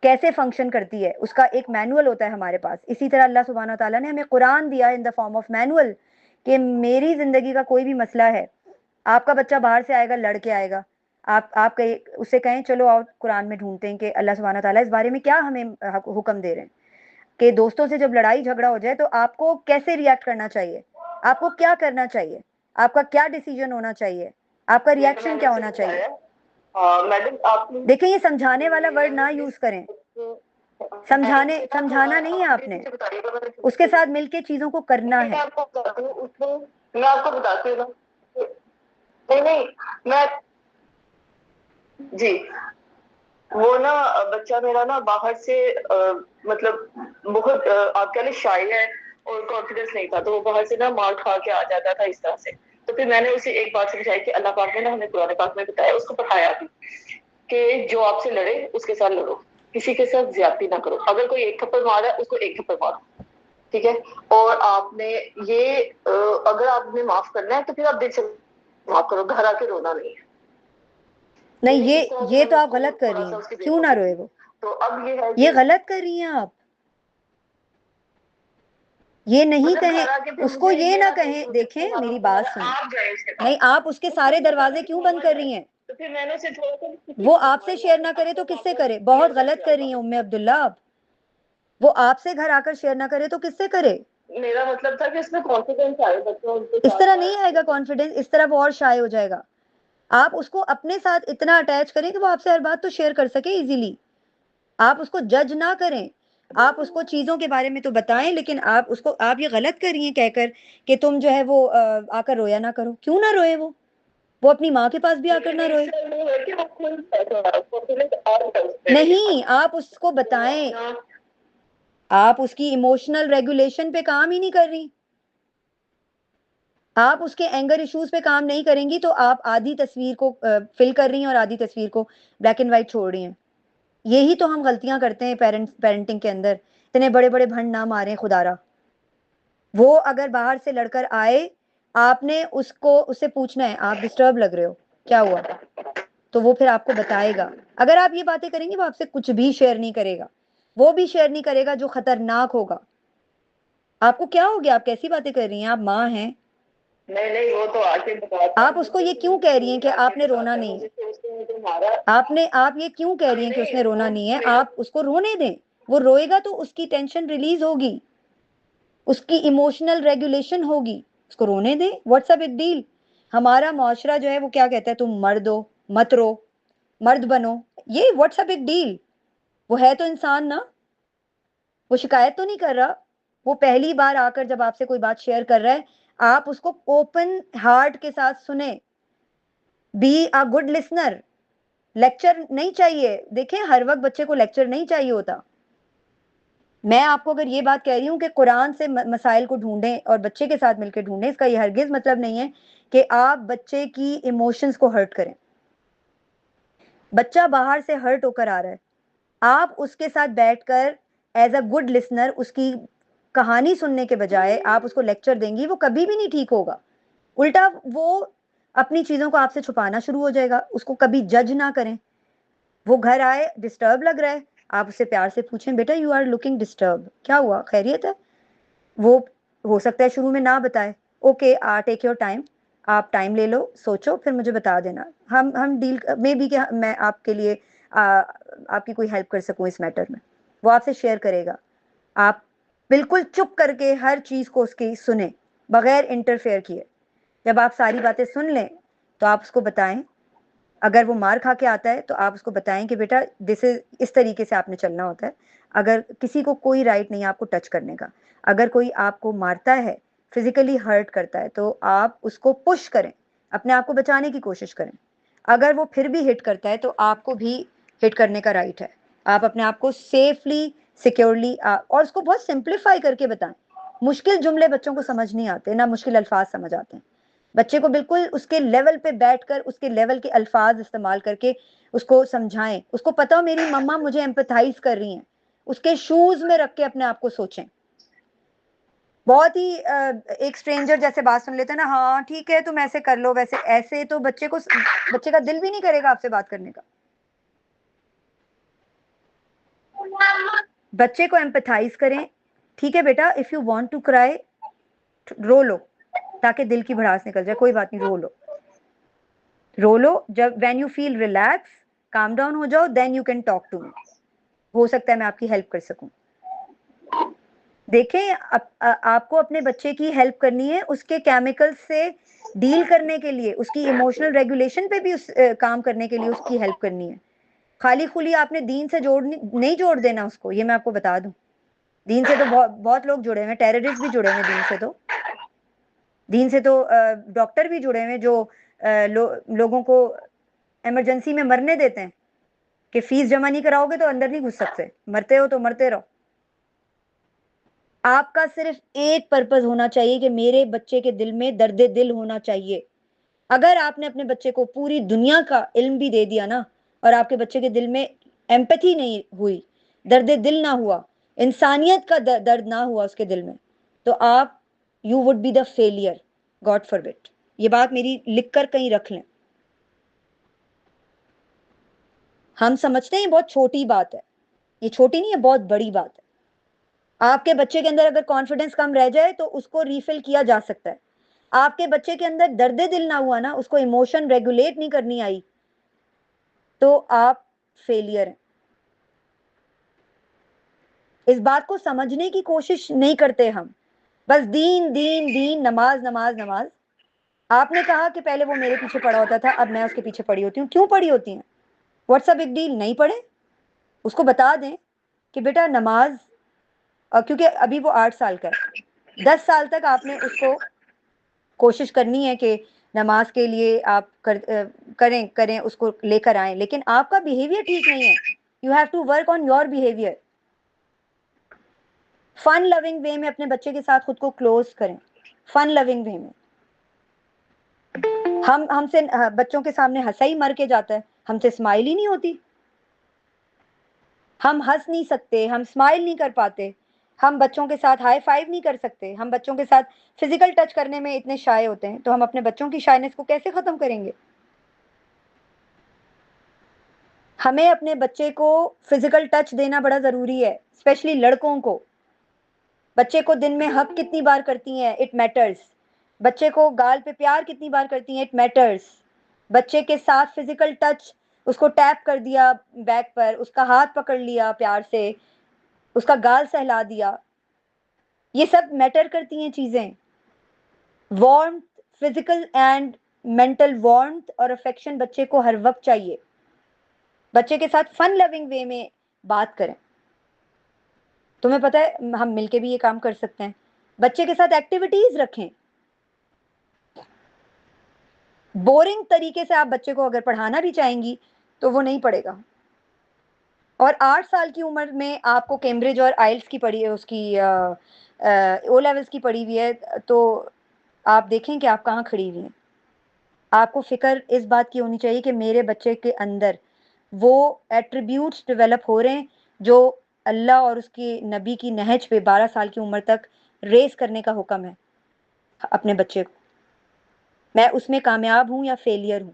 कैसे फंक्शन करती है उसका एक मैनुअल होता है हमारे पास, इसी तरह अल्लाह सुब्हानो तआला ने हमें कुरान दिया in the form of manual कि मेरी जिंदगी का कोई भी मसला है, आपका बच्चा बाहर से आएगा, लड़के आएगा, आप उससे कहें चलो आओ कुरान में ढूंढते हैं कि अल्लाह सुब्हानो तआला इस बारे में क्या हमें हुक्म दे रहे हैं कि दोस्तों से जब लड़ाई झगड़ा हो जाए तो आपको कैसे रिएक्ट करना चाहिए, आपको क्या करना चाहिए, आपका क्या डिसीजन होना चाहिए, आपका रिएक्शन क्या होना चाहिए। मैडम आप देखिए ये समझाने वाला वर्ड ना यूज करें, समझाना नहीं है आपने, उसके साथ मिलके चीजों को करना है। मैं आपको बताती हूँ। नहीं नहीं, मैं जी, वो ना बच्चा मेरा ना बाहर से मतलब बहुत आप कह लें शाय है और कॉन्फिडेंस नहीं था, तो वो बाहर से ना मार खा के आ जाता था इस तरह से। तो फिर मैंने उसे एक बात समझाई कि अल्लाह पाक ने ना हमें कुरान पाक में बताया, उसको पढ़ाया भी कि जो आपसे लड़े उसके साथ लड़ो, किसी के साथ ज्यादती ना करो, अगर कोई एक थप्पड़ मारा उसको एक थप्पड़ मारो, ठीक है। और आपने ये अगर आपने माफ करना है तो फिर आप दिल से माफ करो, घर आके रोना नहीं है। नहीं, ये तो आप गलत कर रही हैं, क्यों ना रोए वो? तो अब ये है, ये गलत कर रही हैं आप। ये नहीं कहें उसको, ये ना कहें, देखें मेरी बात सुनिए, नहीं, आप उसके सारे दरवाजे क्यों बंद कर रही हैं? तो फिर मैंने उसे थोड़ा सा, वो आपसे शेयर ना करे तो किससे करे? बहुत गलत कर रही हैं उम्मे अब्दुल्ला आप। वो आपसे घर आकर शेयर ना करे तो किससे करे? मेरा मतलब था कि इसमें कॉन्फिडेंस आए बच्चों, इस तरह नहीं आएगा कॉन्फिडेंस, इस तरह वो और शाय हो जाएगा। आप उसको अपने साथ इतना अटैच करें कि वो आपसे हर बात तो शेयर कर सके इजीली। आप उसको जज ना करें, आप उसको चीजों के बारे में तो बताएं, लेकिन आप ये गलत कर रही हैं कहकर कि तुम जो है वो आकर रोया ना करो। क्यों ना रोए वो अपनी माँ के पास भी आकर ना रोए। नहीं, आप उसको बताएं, आप उसकी इमोशनल रेगुलेशन पे काम ही नहीं कर रही। आप उसके एंगर इश्यूज पे काम नहीं करेंगी तो आप आधी तस्वीर को फिल कर रही हैं और आधी तस्वीर को ब्लैक एंड व्हाइट छोड़ रही हैं। यही तो हम गलतियां करते हैं पेरेंटिंग के अंदर। इतने बड़े बड़े भंड ना मारें खुदारा। वो अगर बाहर से लड़कर आए, आपने उससे पूछना है आप डिस्टर्ब लग रहे हो, क्या हुआ? तो वो फिर आपको बताएगा। अगर आप ये बातें करेंगे वो आपसे कुछ भी शेयर नहीं करेगा, वो भी शेयर नहीं करेगा जो खतरनाक होगा। आपको क्या हो गया? आप कैसी बातें कर रही हैं? आप माँ हैं। नहीं, वो तो आके बताता। आप उसको ये क्यों कह रही हैं कि आपने रोना नहीं है? आप ये क्यों कह रही हैं कि उसने रोना नहीं है? आप उसको रोने दें, वो रोएगा तो उसकी टेंशन रिलीज होगी, उसकी इमोशनल रेगुलेशन होगी। उसको रोने दें, व्हाट्स अ बिग डील? हमारा मुआशरा जो है वो क्या कहता है? तुम मर्द हो, मत रो, मर्द बनो। ये व्हाट्स अ बिग डील? वो है तो इंसान ना, वो शिकायत तो नहीं कर रहा। वो पहली बार आकर जब आपसे कोई बात शेयर कर रहा है, आप उसको ओपन हार्ट के साथ सुने, be a good listener. Lecture नहीं चाहिए। देखें, हर वक्त बच्चे को लेक्चर नहीं चाहिए होता। मैं आपको अगर ये बात कह रही हूँ कि कुरान से मसाइल को ढूंढें और बच्चे के साथ मिलकर ढूंढें, इसका ये हरगिज मतलब नहीं है कि आप बच्चे की इमोशंस को हर्ट करें। बच्चा बाहर से हर्ट होकर आ रहा है, आप उसके साथ बैठकर एज अ गुड लिसनर उसकी कहानी सुनने के बजाय आप उसको लेक्चर देंगी, वो कभी भी नहीं ठीक होगा। उल्टा वो अपनी चीजों को आपसे छुपाना शुरू हो जाएगा। उसको कभी जज ना करें। वो घर आए, डिस्टर्ब लग रहा है, आप उससे प्यार से पूछें, बेटा यू आर लुकिंग डिस्टर्ब, क्या हुआ, खैरियत है? वो हो सकता है शुरू में ना बताए, ओके टेक योर टाइम, आप टाइम ले लो, सोचो, फिर मुझे बता देना। हम डील में भी क्या मैं आपके लिए आपकी कोई हेल्प कर सकूं इस मैटर में। वो आपसे शेयर करेगा, आप बिल्कुल चुप करके हर चीज को उसकी सुने, बगैर इंटरफेयर किए। जब आप सारी बातें सुन लें तो आप उसको बताएं। अगर वो मार खा के आता है तो आप उसको बताएं कि बेटा दिस इज, इस तरीके से आपने चलना होता है। अगर किसी को कोई राइट नहीं है आपको टच करने का। अगर कोई आपको मारता है, फिजिकली हर्ट करता है, तो आप उसको पुश करें, अपने आप को बचाने की कोशिश करें। अगर वो फिर भी हिट करता है तो आपको भी हिट करने का राइट है। आप अपने आप को सेफली, सिक्योरली और उसको बहुत सिंप्लीफाई करके बताएं। मुश्किल जुमले बच्चों को समझ नहीं आते, ना मुश्किल अल्फाज समझ आते हैं। बच्चे को बिल्कुल उसके लेवल पे बैठकर उसके लेवल के अल्फाज इस्तेमाल करके उसको समझाएं। उसको पता हो मेरी मम्मा मुझे एम्पथाइज कर रही हैं, उसके शूज में रख के अपने आप को सोचें। बहुत ही एक स्ट्रेंजर जैसे बात सुन लेते हैं ना, हाँ ठीक है तुम ऐसे कर लो वैसे, ऐसे तो बच्चे का दिल भी नहीं करेगा आपसे बात करने का। बच्चे को एम्पथाइज करें, ठीक है बेटा if you want to cry, रो लो ताकि दिल की भड़ास निकल जाए, कोई बात नहीं, रो लो। जब when you feel relax, calm down हो जाओ, then you can talk to me. हो सकता है मैं आपकी हेल्प कर सकूं। देखें, आपको अपने बच्चे की हेल्प करनी है उसके केमिकल से डील करने के लिए, उसकी इमोशनल रेगुलेशन पे भी काम करने के लिए उसकी हेल्प करनी है। खाली खुली आपने दीन से नहीं जोड़ देना उसको, ये मैं आपको बता दूं। दीन से तो बहुत लोग जुड़े हुए हैं, टेररिस्ट भी जुड़े हुए हैं दीन से तो डॉक्टर भी जुड़े हुए हैं जो लोगों को इमरजेंसी में मरने देते हैं कि फीस जमा नहीं कराओगे तो अंदर नहीं घुस सकते, मरते हो तो मरते रहो। आपका सिर्फ एक पर्पस होना चाहिए कि मेरे बच्चे के दिल में दर्द दिल होना चाहिए। अगर आपने अपने बच्चे को पूरी दुनिया का इल्म भी दे दिया ना, और आपके बच्चे के दिल में एम्पैथी नहीं हुई, दर्द दिल ना हुआ, इंसानियत का दर्द ना हुआ उसके दिल में, तो आप you would be the failure, God forbid. ये बात मेरी लिख कर कहीं रख लें। हम समझते हैं ये बहुत छोटी बात है, ये छोटी नहीं है, बहुत बड़ी बात है। आपके बच्चे के अंदर अगर कॉन्फिडेंस कम रह जाए तो उसको रीफिल किया जा सकता है। आपके बच्चे के अंदर दर्द दिल ना हुआ ना, उसको इमोशन रेगुलेट नहीं करनी आई, तो आप फेलियर हैं। इस बात को समझने की कोशिश नहीं करते हम, बस दीन दीन दीन, नमाज नमाज नमाज। आपने कहा कि पहले वो मेरे पीछे पड़ा होता था, अब मैं उसके पीछे पड़ी होती हूँ। क्यों पड़ी होती हैं? What's a big deal? नहीं पढ़े? उसको बता दें कि बेटा नमाज, क्योंकि अभी वो 8 साल का है, 10 साल तक आपने उसको कोशिश करनी है कि नमाज के लिए आप करें करें, उसको लेकर आए, लेकिन आपका बिहेवियर ठीक नहीं है। You have to work on your behaviour. Fun loving way में अपने बच्चे के साथ खुद को क्लोज करें, फन लविंग वे में। हमसे बच्चों के सामने हंसा ही मर के जाता है, हमसे स्माइल ही नहीं होती, हम हंस नहीं सकते, हम स्माइल नहीं कर पाते, हम बच्चों के साथ हाई फाइव नहीं कर सकते, हम बच्चों के साथ फिजिकल टच करने में इतने शाय होते हैं, तो हम अपने बच्चों की शायनेस को कैसे खत्म करेंगे? हमें अपने बच्चे को फिजिकल टच देना बड़ा जरूरी है, स्पेशली लड़कों को। बच्चे को दिन में हक कितनी बार करती हैं, इट मैटर्स। बच्चे को गाल पे प्यार कितनी बार करती हैं, इट मैटर्स। बच्चे के साथ फिजिकल टच, उसको टैप कर दिया बैक पर, उसका हाथ पकड़ लिया प्यार से, उसका गाल सहला दिया, ये सब मैटर करती हैं चीजें। Warmth, physical and mental warmth और अफेक्शन बच्चे को हर वक्त चाहिए। बच्चे के साथ फन लविंग वे में बात करें। तुम्हें पता है हम मिलके भी ये काम कर सकते हैं। बच्चे के साथ एक्टिविटीज रखें। बोरिंग तरीके से आप बच्चे को अगर पढ़ाना भी चाहेंगी तो वो नहीं पढ़ेगा। और 8 साल की उम्र में आपको कैम्ब्रिज और आइल्स की पढ़ी है, उसकी ओ लेवल्स की पढ़ी हुई है, तो आप देखें कि आप कहाँ खड़ी हुई हैं। आपको फिक्र इस बात की होनी चाहिए कि मेरे बच्चे के अंदर वो एट्रीब्यूट्स डेवलप हो रहे हैं जो अल्लाह और उसके नबी की नहज पे 12 साल की उम्र तक रेस करने का हुक्म है अपने बच्चे को। मैं उसमें कामयाब हूं या फेलियर हूं?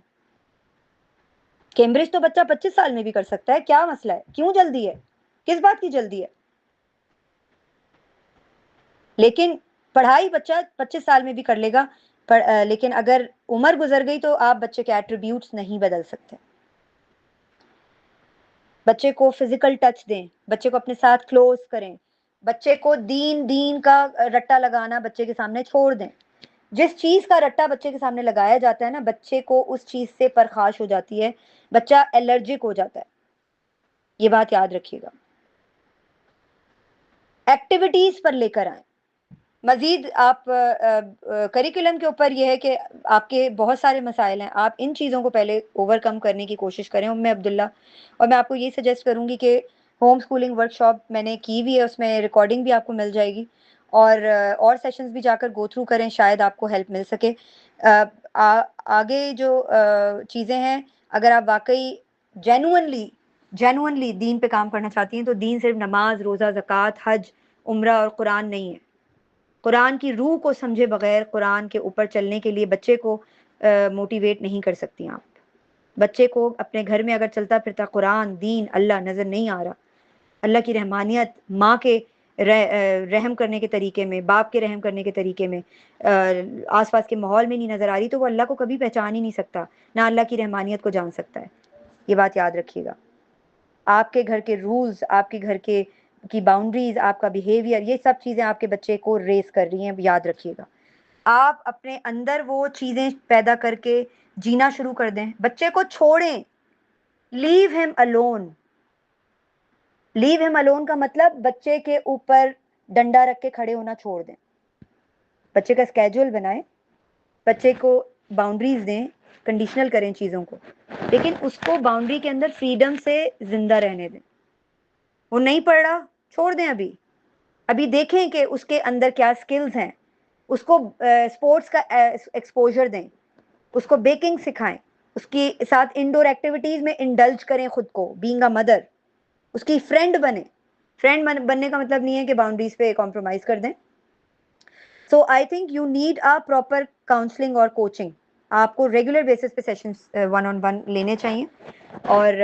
कैम्ब्रिज तो बच्चा 25 साल में भी कर सकता है, क्या मसला है? क्यों जल्दी है? किस बात की जल्दी है? लेकिन पढ़ाई बच्चा 25 साल में भी कर लेगा, लेकिन अगर उम्र गुजर गई तो आप बच्चे के एट्रीब्यूट्स नहीं बदल सकते। बच्चे को फिजिकल टच दें, बच्चे को अपने साथ क्लोज करें, बच्चे को दीन दीन का रट्टा लगाना बच्चे के सामने छोड़ दें। जिस चीज का रट्टा बच्चे के सामने लगाया जाता है ना, बच्चे को उस चीज से परखाश हो जाती है, बच्चा एलर्जिक हो जाता है। ये बात याद रखिएगा। एक्टिविटीज पर लेकर आए। मजीद आप करिकुलम के ऊपर यह है कि आपके बहुत सारे मसाइल हैं, आप इन चीज़ों को पहले ओवरकम करने की कोशिश करें उम्मे अब्दुल्ला। और मैं आपको ये सजेस्ट करूंगी कि होम स्कूलिंग वर्कशॉप मैंने की हुई है, उसमें रिकॉर्डिंग भी आपको मिल जाएगी, और सेशंस भी जाकर गो थ्रू करें, शायद आपको हेल्प मिल सके। आगे जो चीज़ें हैं, अगर आप वाकई जेनुअनली जेनुअनली दीन पे काम करना चाहती हैं, तो दीन सिर्फ नमाज, रोज़ा, ज़कात, हज, उम्रा और कुरान नहीं है। कुरान की रूह को समझे बगैर कुरान के ऊपर चलने के लिए बच्चे को मोटिवेट नहीं कर सकती आप। बच्चे को अपने घर में अगर चलता फिरता कुरान, दीन, अल्लाह नजर नहीं आ रहा, अल्लाह की रहमानियत, माँ के रहम करने के तरीके में, बाप के रहम करने के तरीके में, आसपास के माहौल में नहीं नजर आ रही, तो वो अल्लाह को कभी पहचान ही नहीं सकता, ना अल्लाह की रहमानियत को जान सकता है। ये बात याद रखिएगा। आपके घर के रूल्स, आपके घर के की बाउंड्रीज, आपका बिहेवियर, ये सब चीजें आपके बच्चे को रेस कर रही हैं, याद रखिएगा। आप अपने अंदर वो चीजें पैदा करके जीना शुरू कर दें। बच्चे को छोड़ें, leave him alone. Leave him alone का मतलब बच्चे के ऊपर डंडा रख के खड़े होना छोड़ दें। बच्चे का स्केड्यूल बनाएं, बच्चे को बाउंड्रीज दें, कंडीशनल करें चीजों को, लेकिन उसको बाउंड्री के अंदर फ्रीडम से जिंदा रहने दें। वो नहीं पढ़ रहा, छोड़ दें अभी, अभी देखें कि उसके अंदर क्या स्किल्स हैं, उसको स्पोर्ट्स का एक्सपोजर दें, उसको बेकिंग सिखाएं, उसके साथ इंडोर एक्टिविटीज में इंडल्ज करें खुद को, बीइंग अ मदर, उसकी फ्रेंड बने। फ्रेंड बनने का मतलब नहीं है कि बाउंड्रीज पे कॉम्प्रोमाइज कर दें। So I think you need a proper counselling और कोचिंग। आपको रेगुलर बेसिस पे सेशंस 1-on-1 लेने चाहिए और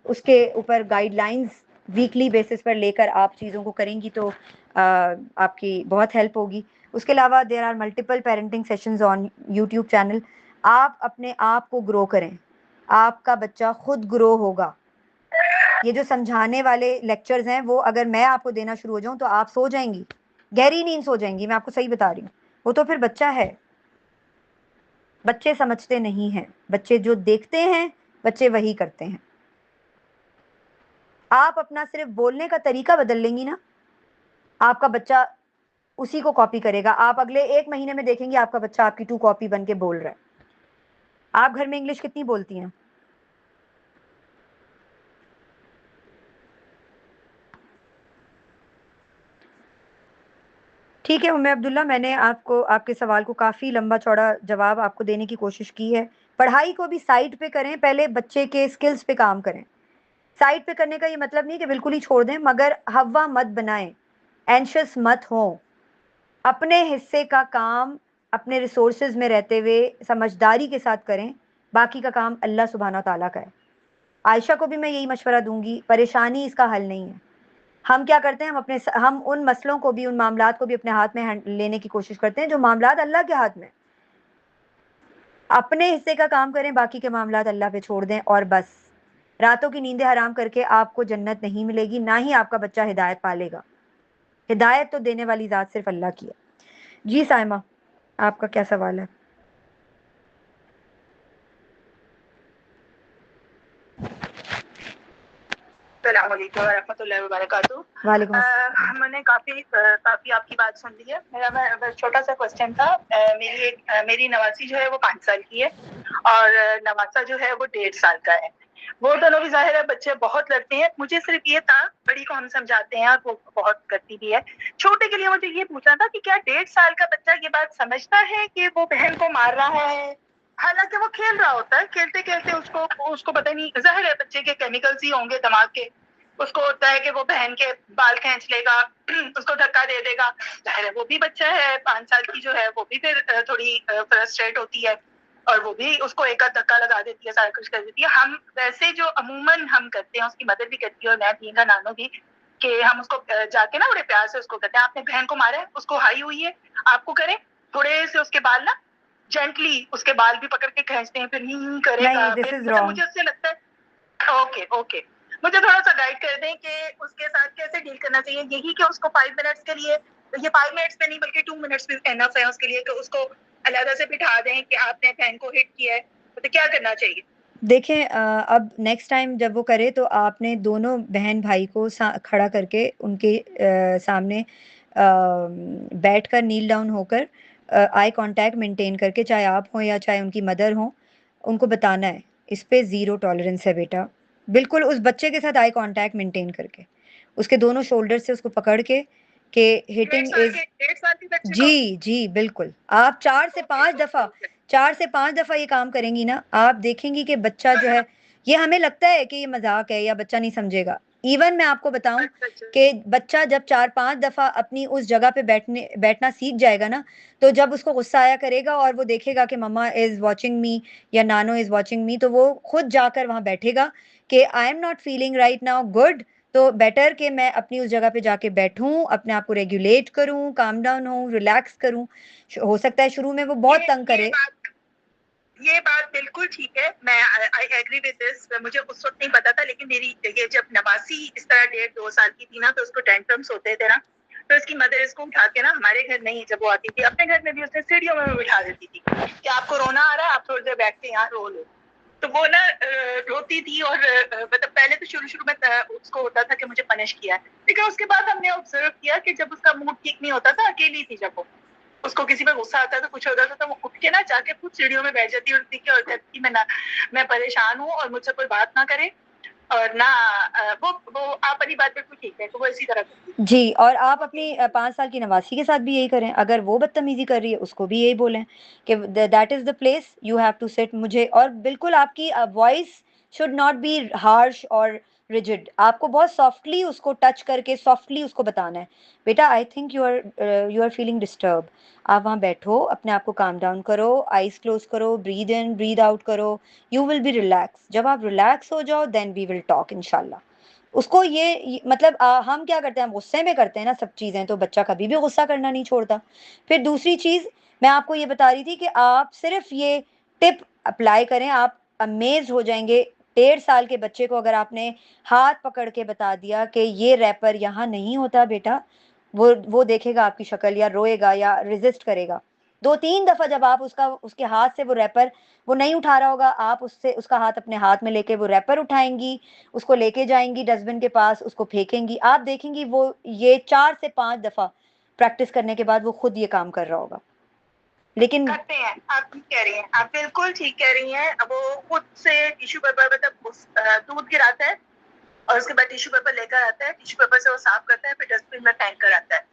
उसके ऊपर गाइडलाइंस वीकली बेसिस पर लेकर आप चीज़ों को करेंगी तो आपकी बहुत हेल्प होगी। उसके अलावा there are multiple parenting sessions on YouTube channel. आप अपने आप को ग्रो करें, आपका बच्चा खुद ग्रो होगा। ये जो समझाने वाले लेक्चर्स हैं वो अगर मैं आपको देना शुरू हो जाऊं तो आप सो जाएंगी, गहरी नींद सो जाएंगी, मैं आपको सही बता रही हूँ। वो तो फिर बच्चा है। बच्चे समझते नहीं हैं, बच्चे जो देखते हैं बच्चे वही करते हैं। आप अपना सिर्फ बोलने का तरीका बदल लेंगी ना, आपका बच्चा उसी को कॉपी करेगा। आप अगले 1 महीने में देखेंगे आपका बच्चा आपकी 2 कॉपी बन के बोल रहा है। आप घर में इंग्लिश कितनी बोलती हैं? ठीक है उम्मे अब्दुल्ला, मैंने आपको आपके सवाल को काफ़ी लंबा चौड़ा जवाब आपको देने की कोशिश की है। पढ़ाई को भी साइड पे करें, पहले बच्चे के स्किल्स पे काम करें। साइड पे करने का ये मतलब नहीं कि बिल्कुल ही छोड़ दें, मगर हवा मत बनाएं, एंशियस मत हों। अपने हिस्से का काम अपने रिसोर्सेज में रहते हुए समझदारी के साथ करें, बाकी का काम अल्लाह सुब्हाना ताला का है। आयशा को भी मैं यही मशवरा दूंगी, परेशानी इसका हल नहीं है। हम क्या करते हैं, हम उन मसलों को भी, उन मामलात को भी अपने हाथ में लेने की कोशिश करते हैं जो मामलात अल्लाह के हाथ में। अपने हिस्से का काम करें, बाकी के मामलात अल्लाह पे छोड़ दें और बस। रातों की नींदें हराम करके आपको जन्नत नहीं मिलेगी, ना ही आपका बच्चा हिदायत पालेगा। हिदायत तो देने वाली ज़ात सिर्फ अल्लाह की है। जी साइमा, आपका क्या सवाल है? वालेकुम अस्सलाम। मैंने काफी आपकी बात सुन ली है। मेरा छोटा सा क्वेश्चन था। मेरी नवासी जो है वो 5 साल की है और नवासा जो है वो 1.5 साल का है। वो दोनों भी जाहिर है बच्चे बहुत लड़ते हैं। मुझे सिर्फ ये था, बड़ी को हम समझाते हैं और वो बहुत करती भी है। छोटे के लिए मुझे ये पूछना था कि क्या 1.5 साल का बच्चा ये बात समझता है कि वो बहन को मार रहा है? हालांकि वो खेल रहा होता है, खेलते खेलते उसको पता नहीं, जाहिर है बच्चे के केमिकल्स ही होंगे दिमाग के। उसको होता है कि वो बहन के बाल खींच लेगा, उसको धक्का दे देगा। जाहिर है वो भी बच्चा है, 5 साल की जो है वो भी फिर थोड़ी फ्रस्ट्रेट होती है और वो भी उसको एक आध धक्का लगा देती है, सारा कुछ कर देती है। हम वैसे जो अमूमन हम करते हैं, उसकी मदर भी करती है और मैं भी, नानो भी, कि हम उसको जाके ना बड़े प्यार से उसको कहते हैं, आपने बहन को मारा है, उसको हाई हुई है, आपको करें थोड़े से उसके बाल ना जेंटली उसके बाल भी पकड़ के खींचते हैं, फिर नहीं करेगा। मुझे उससे लगता है ओके मुझे थोड़ा सा गाइड कर दें कि उसके साथ कैसे डील करना चाहिए। यही कि उसको 5 मिनट्स के लिए, ये 5 मिनट्स में नहीं बल्कि 2 मिनट्स भी एनफ है उसके लिए, कि उसको अलग से बिठा दें कि आपने बहन को हिट किया है, तो क्या करना चाहिए? देखें, अब नेक्स्ट टाइम जब वो करे तो आपने दोनों बहन भाई को खड़ा करके उनके सामने बैठकर, नील डाउन होकर, आई कांटेक्ट मेंटेन करके, चाहे आप हो या चाहे उनकी मदर हो, उनको बताना है इस पे ज़ीरो टॉलरेंस है बेटा। बिल्कुल उस बच्चे के साथ आई कांटेक्ट मेंटेन करके, उसके दोनों शोल्डर से उसको पकड़ के हिटिंग इज, जी जी बिल्कुल। आप 4 से 5 दफ़ा 4 से 5 दफ़ा ये काम करेंगी ना, आप देखेंगी कि बच्चा जो है, ये हमें लगता है कि ये मजाक है या बच्चा नहीं समझेगा। इवन मैं आपको बताऊं कि बच्चा जब 4-5 दफ़ा अपनी उस जगह पे बैठना सीख जाएगा ना, तो जब उसको गुस्सा आया करेगा और वो देखेगा कि मम्मा इज वॉचिंग मी या नानो इज वॉचिंग मी, तो वो खुद जाकर वहां बैठेगा कि I am not feeling right now good, तो बेटर कि मैं अपनी उस जगह पे जाके बैठूं, अपने आप को रेगुलेट करूं, काम डाउन हूं, रिलैक्स करूं। हो सकता है शुरू में वो बहुत तंग करे। ये बात बिल्कुल ठीक है, मैं आई एग्री विद दिस। मुझे उस वक्त नहीं पता था, लेकिन मेरी ये जब नवासी इस तरह 1.5-2 साल की थी ना, तो उसको टेंट्रम्स होते थे ना, तो इसकी मदर इसको उठा के ना, हमारे घर नहीं, जब वो आती थी अपने घर में भी उसने सीढ़ियों में बिठा देती थी कि आपको रोना आ रहा है, आप थोड़ी देर बैठ के यहाँ रो लो। तो वो ना रोती थी और मतलब पहले तो शुरू में उसको होता था कि मुझे पनिश किया है, लेकिन उसके बाद हमने ऑब्जर्व किया कि जब उसका मूड ठीक नहीं होता था, अकेली थी, जब वो उसको किसी पे गुस्सा आता था, कुछ होता था, तो वो उठ के ना जाके खुद सीढ़ियों में बैठ जाती और मैं परेशान हूँ और मुझसे कोई बात ना करे और ना वो आप वाली बात बिल्कुल ठीक है, तो वो इसी तरह करती है। जी, और आप अपनी 5 साल की नवासी के साथ भी यही करें। अगर वो बदतमीजी कर रही है उसको भी यही बोलें कि that is the place you have to sit. मुझे और बिल्कुल आपकी voice should not be harsh और रिजिड। आपको बहुत सॉफ्टली उसको टच करके सॉफ्टली उसको बताना है, बेटा I think you are feeling disturb. आप वहाँ बैठो, अपने आप को काम डाउन करो, आइज क्लोज करो, ब्रीद इन ब्रीद आउट करो, यू विल बी रिलैक्स। जब आप रिलैक्स हो जाओ देन वी विल टॉक इंशाल्लाह। उसको मतलब हम क्या करते हैं, हम गुस्से में करते हैं ना सब चीज़ें, तो बच्चा कभी भी गुस्सा करना नहीं छोड़ता। फिर दूसरी चीज़ मैं आपको ये बता रही थी कि आप सिर्फ ये टिप अप्लाई करें, आप अमेज हो जाएंगे। 1.5 साल के बच्चे को अगर आपने हाथ पकड़ के बता दिया कि ये रैपर यहाँ नहीं होता बेटा, वो देखेगा आपकी शक्ल, या रोएगा या रेजिस्ट करेगा। 2-3 दफा जब आप उसके हाथ से वो रैपर वो नहीं उठा रहा होगा, आप उससे उसका हाथ अपने हाथ में लेके वो रैपर उठाएंगी, उसको लेके जाएंगी डस्टबिन के पास, उसको फेंकेंगी। आप देखेंगी वो ये 4 से 5 दफा प्रैक्टिस करने के बाद वो खुद ये काम कर रहा होगा। लेकिन करते हैं, आप ठीक कह रही हैं, आप बिल्कुल ठीक कह रही हैं। वो खुद से टिश्यू पेपर मतलब दूध गिराता है और उसके बाद टिश्यू पेपर लेकर आता है, टिश्यू पेपर से वो साफ करता है, फिर डस्टबिन में फेंक कर आता है।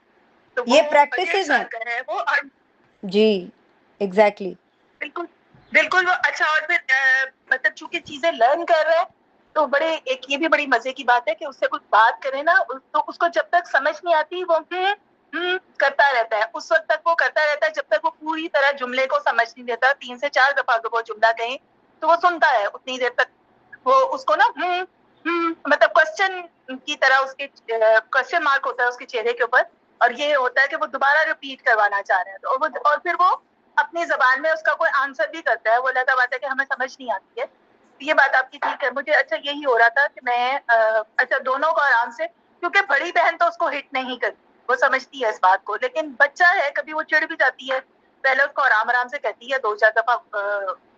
तो ये वो प्रैक्टिसेस हैं है वो। और जी, एग्जैक्टली बिल्कुल बिल्कुल वो अच्छा। और फिर मतलब चूंकि चीजें लर्न कर रहा है, तो बड़े एक ये भी बड़ी मजे की बात है कि उससे कुछ बात करें ना, तो उसको जब तक समझ नहीं आती वो करता रहता है। उस वक्त तक वो करता रहता है जब तक वो पूरी तरह जुमले को समझ नहीं लेता। 3 से 4 दफा अगर वो जुमला कहें तो वो सुनता है उतनी देर तक। वो उसको ना मतलब क्वेश्चन की तरह उसके क्वेश्चन मार्क होता है उसके चेहरे के ऊपर, और ये होता है कि वो दोबारा रिपीट करवाना चाह रहे हैं। तो और फिर वो अपनी जबान में उसका कोई आंसर भी करता है। वो लगा बात है कि हमें समझ नहीं आती है। ये बात आपकी ठीक है। मुझे अच्छा यही हो रहा था कि मैं अच्छा दोनों को आराम से, क्योंकि बड़ी बहन तो उसको हिट नहीं करती, वो समझती है इस बात को, लेकिन बच्चा है कभी वो चिढ़ भी जाती है। पहले उसको आराम आराम से कहती है, 2-4 दफा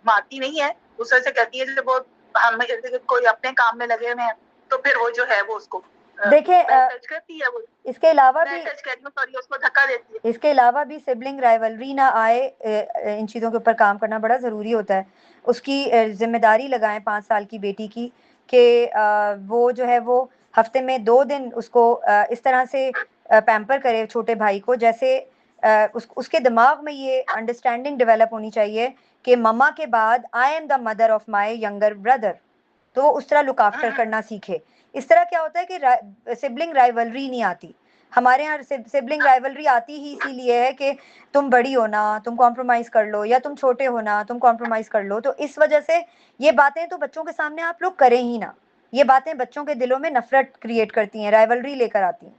मारती नहीं है, दूसरे से कहती है जैसे वो हम कोई अपने काम में लगे हुए हैं, तो फिर वो जो है वो उसको देखिए टच करती है। वो इसके अलावा भी टच करती है, सॉरी, उसको धक्का देती है। इसके अलावा भी सिबलिंग राइवलरी ना आए, इन चीज़ों के ऊपर काम करना बड़ा ज़रूरी होता है। उसकी जिम्मेदारी लगाएं 5 साल की बेटी की कि वो जो है वो हफ्ते में 2 दिन उसको इस तरह से पैम्पर करे छोटे भाई को, जैसे उसके दिमाग में ये अंडरस्टैंडिंग डेवलप होनी चाहिए कि मम्मा के बाद I am the mother of my younger brother. तो वो उस तरह लुक आफ्टर करना सीखे। इस तरह क्या होता है कि सिबलिंग राइवलरी नहीं आती। हमारे यहाँ सिबलिंग राइवलरी आती ही इसीलिए है कि तुम बड़ी हो ना, तुम कॉम्प्रोमाइज कर लो, या तुम छोटे हो ना, तुम कॉम्प्रोमाइज कर लो। तो इस वजह से ये बातें तो बच्चों के सामने आप लोग करें ही ना। ये बातें बच्चों के दिलों में नफरत क्रिएट करती हैं, राइवलरी लेकर आती हैं।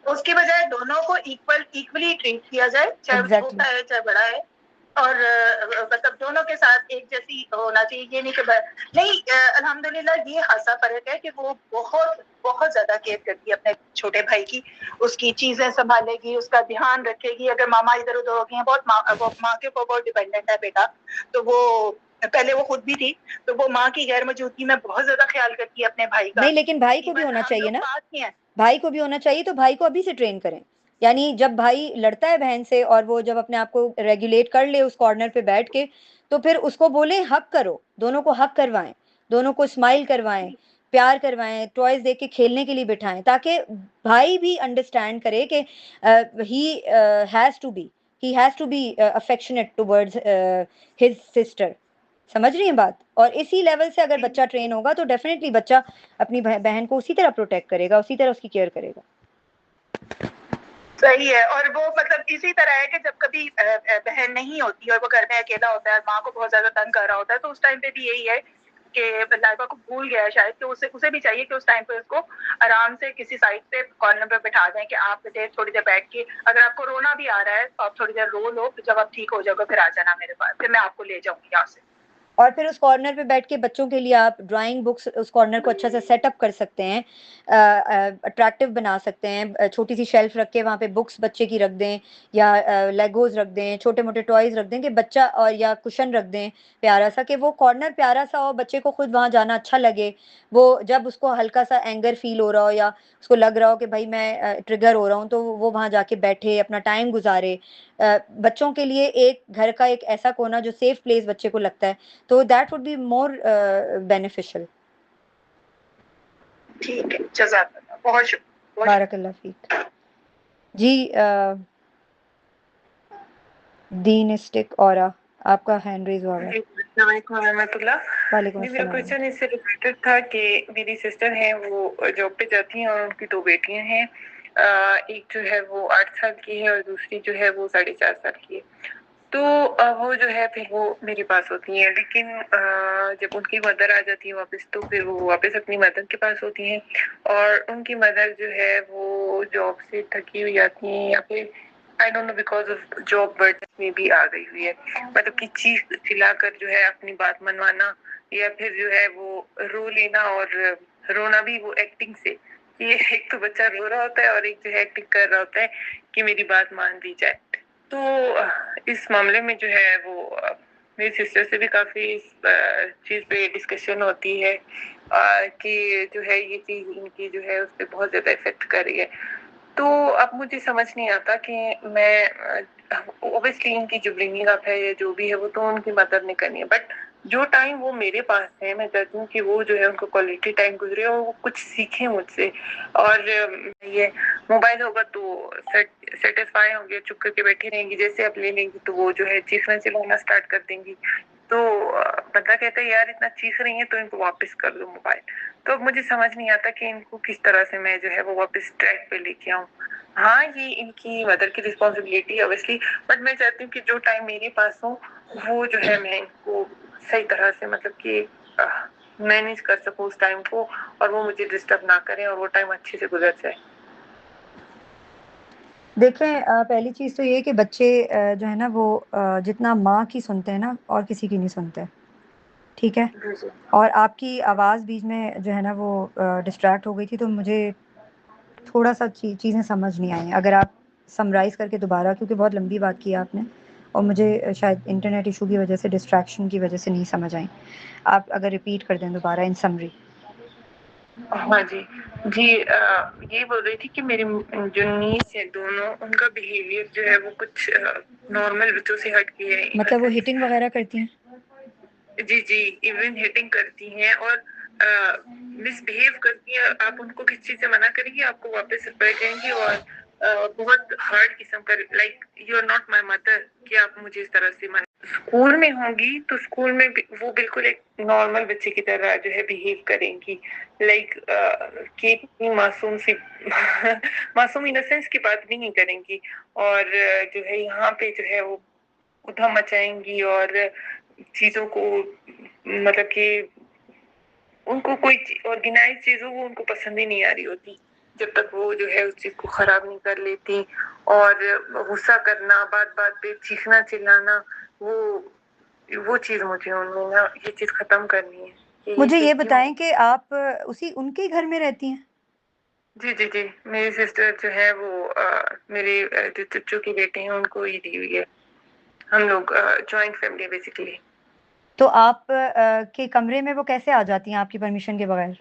उसकी बजाय दोनों को इक्वली ट्रीट किया जाए, चाहे छोटा है चाहे बड़ा है, और मतलब दोनों के साथ एक जैसी होना चाहिए। ये नहीं कि नहीं, अल्हम्दुलिल्लाह ये खासा फर्क है कि वो बहुत बहुत ज्यादा केयर करती है अपने छोटे भाई की, उसकी चीजें संभालेगी, उसका ध्यान रखेगी। अगर मामा इधर उधर हो गई है, वो माँ के ऊपर बहुत डिपेंडेंट है बेटा, तो वो पहले वो खुद भी थी, तो वो माँ की गैर मौजूदगी में बहुत ज्यादा ख्याल करती है अपने भाई का। नहीं, लेकिन भाई को भी होना चाहिए ना, भाई को भी होना चाहिए। तो भाई को अभी से ट्रेन करें, यानी जब भाई लड़ता है बहन से और वो जब अपने आप को रेगुलेट कर ले उस कॉर्नर पे बैठ के, तो फिर उसको बोले हक करो, दोनों को हक करवाएं, दोनों को स्माइल करवाएं, प्यार करवाएं, टॉयज दे के खेलने के लिए बिठाएं, ताकि भाई भी अंडरस्टैंड करे कि he has to be affectionate towards his sister. समझ रही हैं बात? और इसी लेवल से अगर बच्चा ट्रेन होगा तो डेफिनेटली बच्चा अपनी बहन को उसी तरह प्रोटेक्ट करेगा, उसी तरह उसकी केयर करेगा। सही है। और वो मतलब इसी तरह है कि जब कभी बहन नहीं होती और वो घर में अकेला होता है, माँ को बहुत ज्यादा तंग कर रहा होता है, तो उस टाइम पे भी यही है कि लाइबा को भूल गया है शायद, तो उसे भी चाहिए कि उस टाइम पे उसको आराम से किसी साइड पे कॉर्नर पे बिठा दें कि आप थोड़ी देर बैठ के, अगर आपको रोना भी आ रहा है तो आप थोड़ी देर रो लो, जब आप ठीक हो जाओगे फिर आ जाना मेरे पास, फिर मैं आपको ले जाऊंगी यहाँ से। और फिर उस कॉर्नर पे बैठ के बच्चों के लिए आप ड्राइंग बुक्स उस कॉर्नर को अच्छा से सेटअप कर सकते हैं, अट्रैक्टिव बना सकते हैं। छोटी सी शेल्फ रख के वहाँ पे बुक्स बच्चे की रख दें, या लेगोज रख दें, छोटे मोटे टॉयज रख दें कि बच्चा, और या कुशन रख दें प्यारा सा, कि वो कॉर्नर प्यारा सा हो, बच्चे को खुद वहाँ जाना अच्छा लगे। वो जब उसको हल्का सा एंगर फील हो रहा हो या उसको लग रहा हो कि भाई मैं ट्रिगर हो रहा हूँ, तो वो वहाँ जाके बैठे अपना टाइम गुजारे। बच्चों के लिए एक घर का एक ऐसा कोना जो सेफ प्लेस बच्चे को लगता है, तो that would be more beneficial. ठीक है, जज़ाकल्लाह, बहुत शुक्रिया। बारकल्लाह फीक जी। दीनिस्टिक औरा, आपका हैंड रेज हुआ है। जी, मेरा क्वेश्चन इससे रिलेटेड था कि मेरी सिस्टर है, वो जॉब पे जाती हैं और उनकी 2 बेटियां हैं। एक जो है वो 8 साल की है और दूसरी जो है वो 4.5 साल की है। तो वो जो है फिर वो मेरे पास होती हैं, लेकिन जब उनकी मदर आ जाती है वापस, तो फिर वो वापस अपनी मदर के पास होती हैं और उनकी मदर जो है वो जॉब से थकी हुई आती हैं या फिर आई don't no because of job burden में भी आ गई हुई है, मतलब कि चीख चिल्लाकर जो है अपनी बात मनवाना या फिर जो है वो रो लेना और रोना भी वो एक्टिंग से, ये एक तो बच्चा रो रहा होता है और एक जो है एक्टिंग कर रहा होता है कि मेरी बात मान ली जाए। तो इस मामले में जो है वो मेरी सिस्टर से भी काफ़ी इस चीज़ पे डिस्कशन होती है कि जो है ये चीज़ इनकी जो है उस पर बहुत ज़्यादा इफेक्ट कर रही है। तो अब मुझे समझ नहीं आता कि मैं ऑब्वियसली इनकी जो ब्रिंगिंग अप है या जो भी है वो तो उनकी मदर ने करनी है, बट जो टाइम वो मेरे पास है मैं चाहती हूँ कि वो जो है उनको क्वालिटी टाइम गुजरे और वो कुछ सीखें मुझसे। और ये मोबाइल होगा तो सेटिस्फाई होंगे, चुप करके बैठी रहेंगी, जैसे अब ले लेंगी तो वो जो है चीखना चिल्लाना स्टार्ट कर देंगी। तो बंदा कहता है यार इतना चीख रही है तो इनको वापस कर दो मोबाइल। तो अब मुझे समझ नहीं आता कि इनको किस तरह से मैं जो है वो वापस ट्रैक पे लेके आऊँ। हाँ, ये इनकी मदर की रिस्पॉन्सिबिलिटी है ऑब्वियसली, बट मैं चाहती हूँ कि जो टाइम मेरे पास हो वो जो है मैं इनको सही तरह से मतलब कि मैनेज कर सकूँ उस टाइम को और वो मुझे डिस्टर्ब ना करें और वो टाइम अच्छे से गुजर जाए। देखें, पहली चीज़ तो ये कि बच्चे जो है ना वो जितना माँ की सुनते हैं ना और किसी की नहीं सुनते, ठीक है। और आपकी आवाज़ बीच में जो है ना वो डिस्ट्रैक्ट हो गई थी, तो मुझे थोड़ा सा चीज़ें समझ नहीं आई। अगर आप समराइज़ करके दोबारा, क्योंकि बहुत लंबी बात की आपने और मुझे शायद इंटरनेट इशू की वजह से, डिस्ट्रैक्शन की वजह से नहीं समझ आई। आप अगर रिपीट कर दें दोबारा इन समरी। हाँ जी जी, ये बोल रही थी कि मेरी जो नीस है दोनों, उनका बिहेवियर जो है वो कुछ नॉर्मल बच्चों से हट के है। मतलब वो हिटिंग वगैरह करती हैं? जी जी, इवन हिटिंग करती हैं और मिसबिहेव करती हैं। आप उनको किसी चीज से मना करेंगे आपको वापस बैठ जाएंगी और बहुत हार्ड किस्म का, like you are not my mother, कि आप मुझे इस तरह से मना। स्कूल में होंगी तो स्कूल में वो बिल्कुल एक नॉर्मल बच्चे की तरह जो है बिहेव करेंगी, लाइक कि इतनी मासूम सी मासूम इनोसेंस की बात भी नहीं करेंगी और जो है यहाँ पे जो है वो उधम मचाएंगी और चीजों को मतलब कि उनको कोई ऑर्गेनाइज चीज हो वो उनको पसंद ही नहीं आ रही होती जब तक वो जो है उस चीज को खराब नहीं कर लेती। और गुस्सा करना, बात बात पे चीखना चिल्लाना, वो चीज मुझे उनमें ना ये चीज खत्म करनी है। मुझे ये बताएं कि आप उसी उनके घर में रहती हैं? जी जी जी, मेरी सिस्टर जो है वो मेरे जो चच्चू की बेटे हैं उनको ही दी हुई है। हम लोग जॉइंट फैमिली बेसिकली। तो आप के कमरे में वो कैसे आ जाती हैं आपकी परमिशन के बगैर?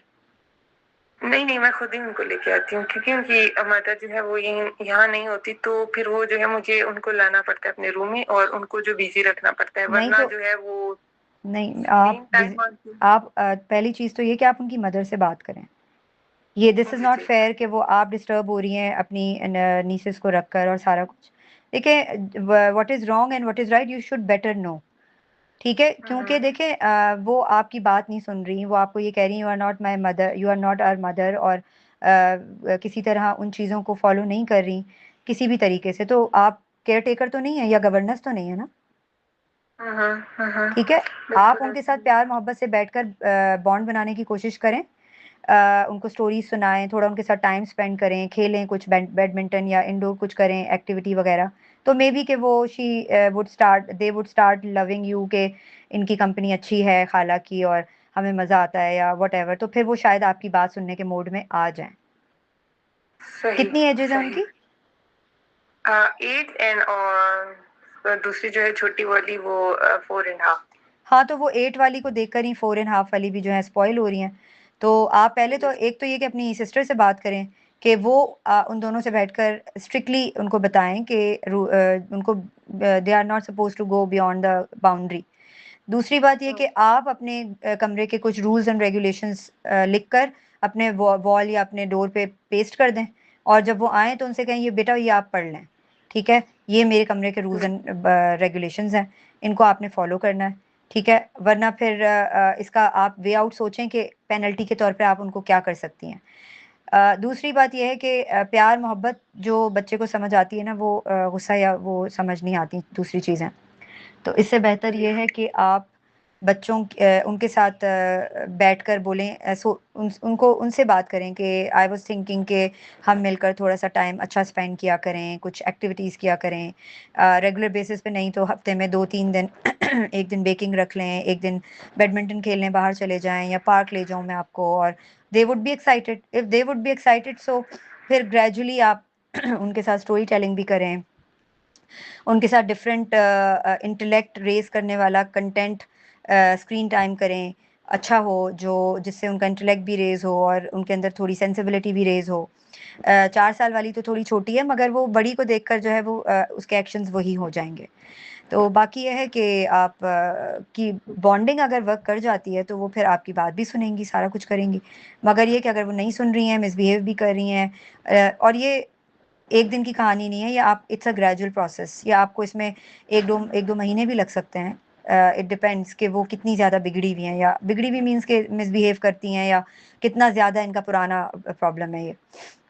नहीं नहीं, मैं खुद ही उनको लेके आती हूँ क्योंकि उनकी माता जो है वो यहाँ नहीं होती, तो फिर वो जो है मुझे उनको लाना पड़ता है अपने रूम में और उनको जो बिजी रखना पड़ता है, वरना तो, जो है वो नहीं, आप पहली चीज़ तो ये कि आप उनकी मदर से बात करें। ये दिस इज़ नॉट फेयर कि वो आप डिस्टर्ब हो रही हैं अपनी नीसेस को रखकर और सारा कुछ। देखिए, what is wrong and what is right you should better know, ठीक है। क्योंकि देखें, वो आपकी बात नहीं सुन रही, वो आपको ये कह रही हैं you are not my mother, you are not our mother, और किसी तरह उन चीज़ों को फॉलो नहीं कर रही किसी भी तरीके से। तो आप केयर टेकर तो नहीं है या गवर्नेंस तो नहीं है ना, ठीक है। आप उनके साथ प्यार मोहब्बत से बैठकर बॉन्ड बनाने की कोशिश करें, उनको स्टोरीज सुनाएं, थोड़ा उनके साथ टाइम स्पेंड करें, खेलें कुछ बैडमिंटन या इंडोर कुछ करें एक्टिविटी वगैरह। तो मे बी कि वो they would start loving you, के इनकी कंपनी अच्छी है खाला की और हमें मज़ा आता है या वट, तो फिर वो शायद आपकी बात सुनने के मूड में आ जाएं। कितनी एजेस है उनकी? 8 एंड और दूसरी जो है छोटी वाली वो 4.5। हाँ, तो वो 8 वाली को देखकर ही 4.5 वाली भी जो है स्पॉइल हो रही हैं। तो आप पहले तो एक तो ये कि अपनी सिस्टर से बात करें कि वो उन दोनों से बैठकर स्ट्रिक्टली उनको बताएं कि उनको they are not suppose to go beyond the boundary. दूसरी बात ये कि आप अपने कमरे के कुछ रूल्स एंड रेगुलेशंस लिखकर अपने वॉल या अपने डोर पे पेस्ट कर दें, और जब वो आए तो उनसे कहें ये बेटा ये आप पढ़ लें, ठीक है, ये मेरे कमरे के रूल्स एंड रेगुलेशंस हैं, इनको आपने फॉलो करना है, ठीक है। वरना फिर इसका आप वे आउट सोचें कि पेनल्टी के तौर पे आप उनको क्या कर सकती हैं। दूसरी बात यह है कि प्यार मोहब्बत जो बच्चे को समझ आती है ना, वो गुस्सा या वो समझ नहीं आती दूसरी चीज़ें। तो इससे बेहतर ये है कि आप बच्चों उनके साथ बैठकर बोलें, उनको उनसे बात करें कि आई वाज थिंकिंग कि हम मिलकर थोड़ा सा टाइम अच्छा स्पेंड किया करें, कुछ एक्टिविटीज़ किया करें, रेगुलर बेसिस पे नहीं तो हफ्ते में 2-3 दिन एक दिन बेकिंग रख लें, एक दिन बैडमिंटन खेलने बाहर चले जाएं या पार्क ले जाऊं मैं आपको, और they would be excited. If they would be excited so फिर ग्रेजुअली आप उनके साथ स्टोरी टेलिंग भी करें, उनके साथ डिफरेंट इंटेलेक्ट रेज करने वाला कंटेंट स्क्रीन टाइम करें, अच्छा हो, जो जिससे उनका इंटेलेक्ट भी रेज हो और उनके अंदर थोड़ी सेंसिबिलिटी भी रेज हो। 4 साल वाली तो थोड़ी छोटी है, मगर वो बड़ी को देखकर जो है वो उसके एक्शंस वही हो जाएंगे। तो बाकी यह है कि आप की बॉन्डिंग अगर वर्क कर जाती है तो वो फिर आपकी बात भी सुनेंगी, सारा कुछ करेंगी। मगर ये कि अगर वो नहीं सुन रही हैं, मिसबिहेव भी कर रही हैं, और ये एक दिन की कहानी नहीं है, ये आप इट्स अ ग्रेजुअल प्रोसेस, या आपको इसमें 1-2 महीने भी लग सकते हैं। इट डिपेंड्स कि वो कितनी ज़्यादा बिगड़ी हुई हैं, या बिगड़ी हुई मीन्स के मिसबिहेव करती हैं, या कितना ज़्यादा इनका पुराना प्रॉब्लम है ये।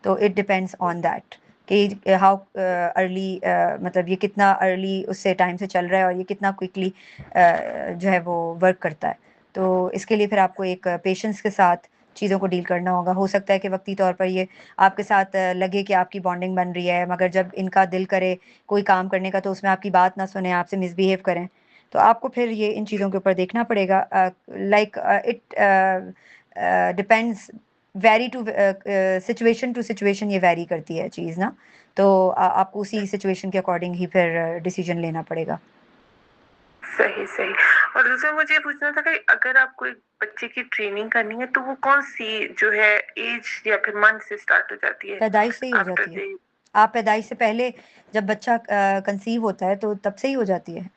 तो इट डिपेंड्स ऑन दैट कि हाउ अर्ली, मतलब ये कितना अर्ली उससे टाइम से चल रहा है और ये कितना क्विकली जो है वो वर्क करता है। तो इसके लिए फिर आपको एक पेशेंस के साथ चीज़ों को डील करना होगा। हो सकता है कि वक्ती तौर पर ये आपके साथ लगे कि आपकी बॉन्डिंग बन रही है, मगर जब इनका दिल करे कोई काम करने का तो उसमें आपकी बात ना सुने, आपसे मिसबिहेव करें, तो आपको फिर ये इन चीज़ों के ऊपर देखना पड़ेगा। Like it depends, vary to situation to situation ये वेरी करती है चीज़ ना। तो आपको उसी सिचुएशन के अकॉर्डिंग ही फिर डिसीजन लेना पड़ेगा। सही सही। और दूसरा मुझे पूछना था कि अगर आपको एक बच्चे की ट्रेनिंग करनी है तो वो कौन सी जो है एज या फिर मंथ से स्टार्ट हो जाती है? पैदाइश से ही हो जाती है। आप पैदाइश से पहले जब बच्चा कंसीव होता है तो तब से ही हो जाती है।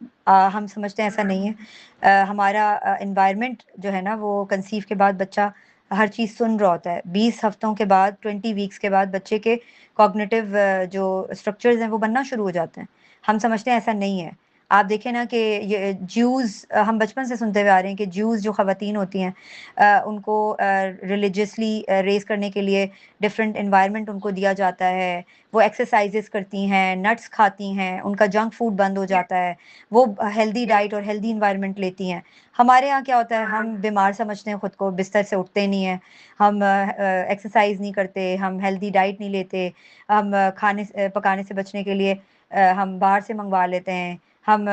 हम समझते हैं ऐसा नहीं है। हमारा एनवायरनमेंट जो है ना, वो कंसीव के बाद बच्चा हर चीज़ सुन रहा होता है। 20 हफ्तों के बाद, 20 वीक्स के बाद बच्चे के कॉग्निटिव जो स्ट्रक्चर्स हैं वो बनना शुरू हो जाते हैं। हम समझते हैं ऐसा नहीं है। आप देखें ना कि ये ज्यूज़, हम बचपन से सुनते हुए आ रहे हैं कि ज्यूज़ जो ख़वातीन होती हैं, उनको रिलीजियसली रेज़ करने के लिए डिफरेंट एनवायरनमेंट उनको दिया जाता है, वो एक्सरसाइजेस करती हैं, नट्स खाती हैं, उनका जंक फूड बंद हो जाता है, वो हेल्दी डाइट और हेल्दी एनवायरनमेंट लेती हैं। हमारे यहाँ क्या होता है, हम बीमार समझते हैं खुद को, बिस्तर से उठते नहीं हैं, हम एक्सरसाइज नहीं करते, हम हेल्दी डाइट नहीं लेते, हम खाने पकाने से बचने के लिए हम बाहर से मंगवा लेते हैं, हम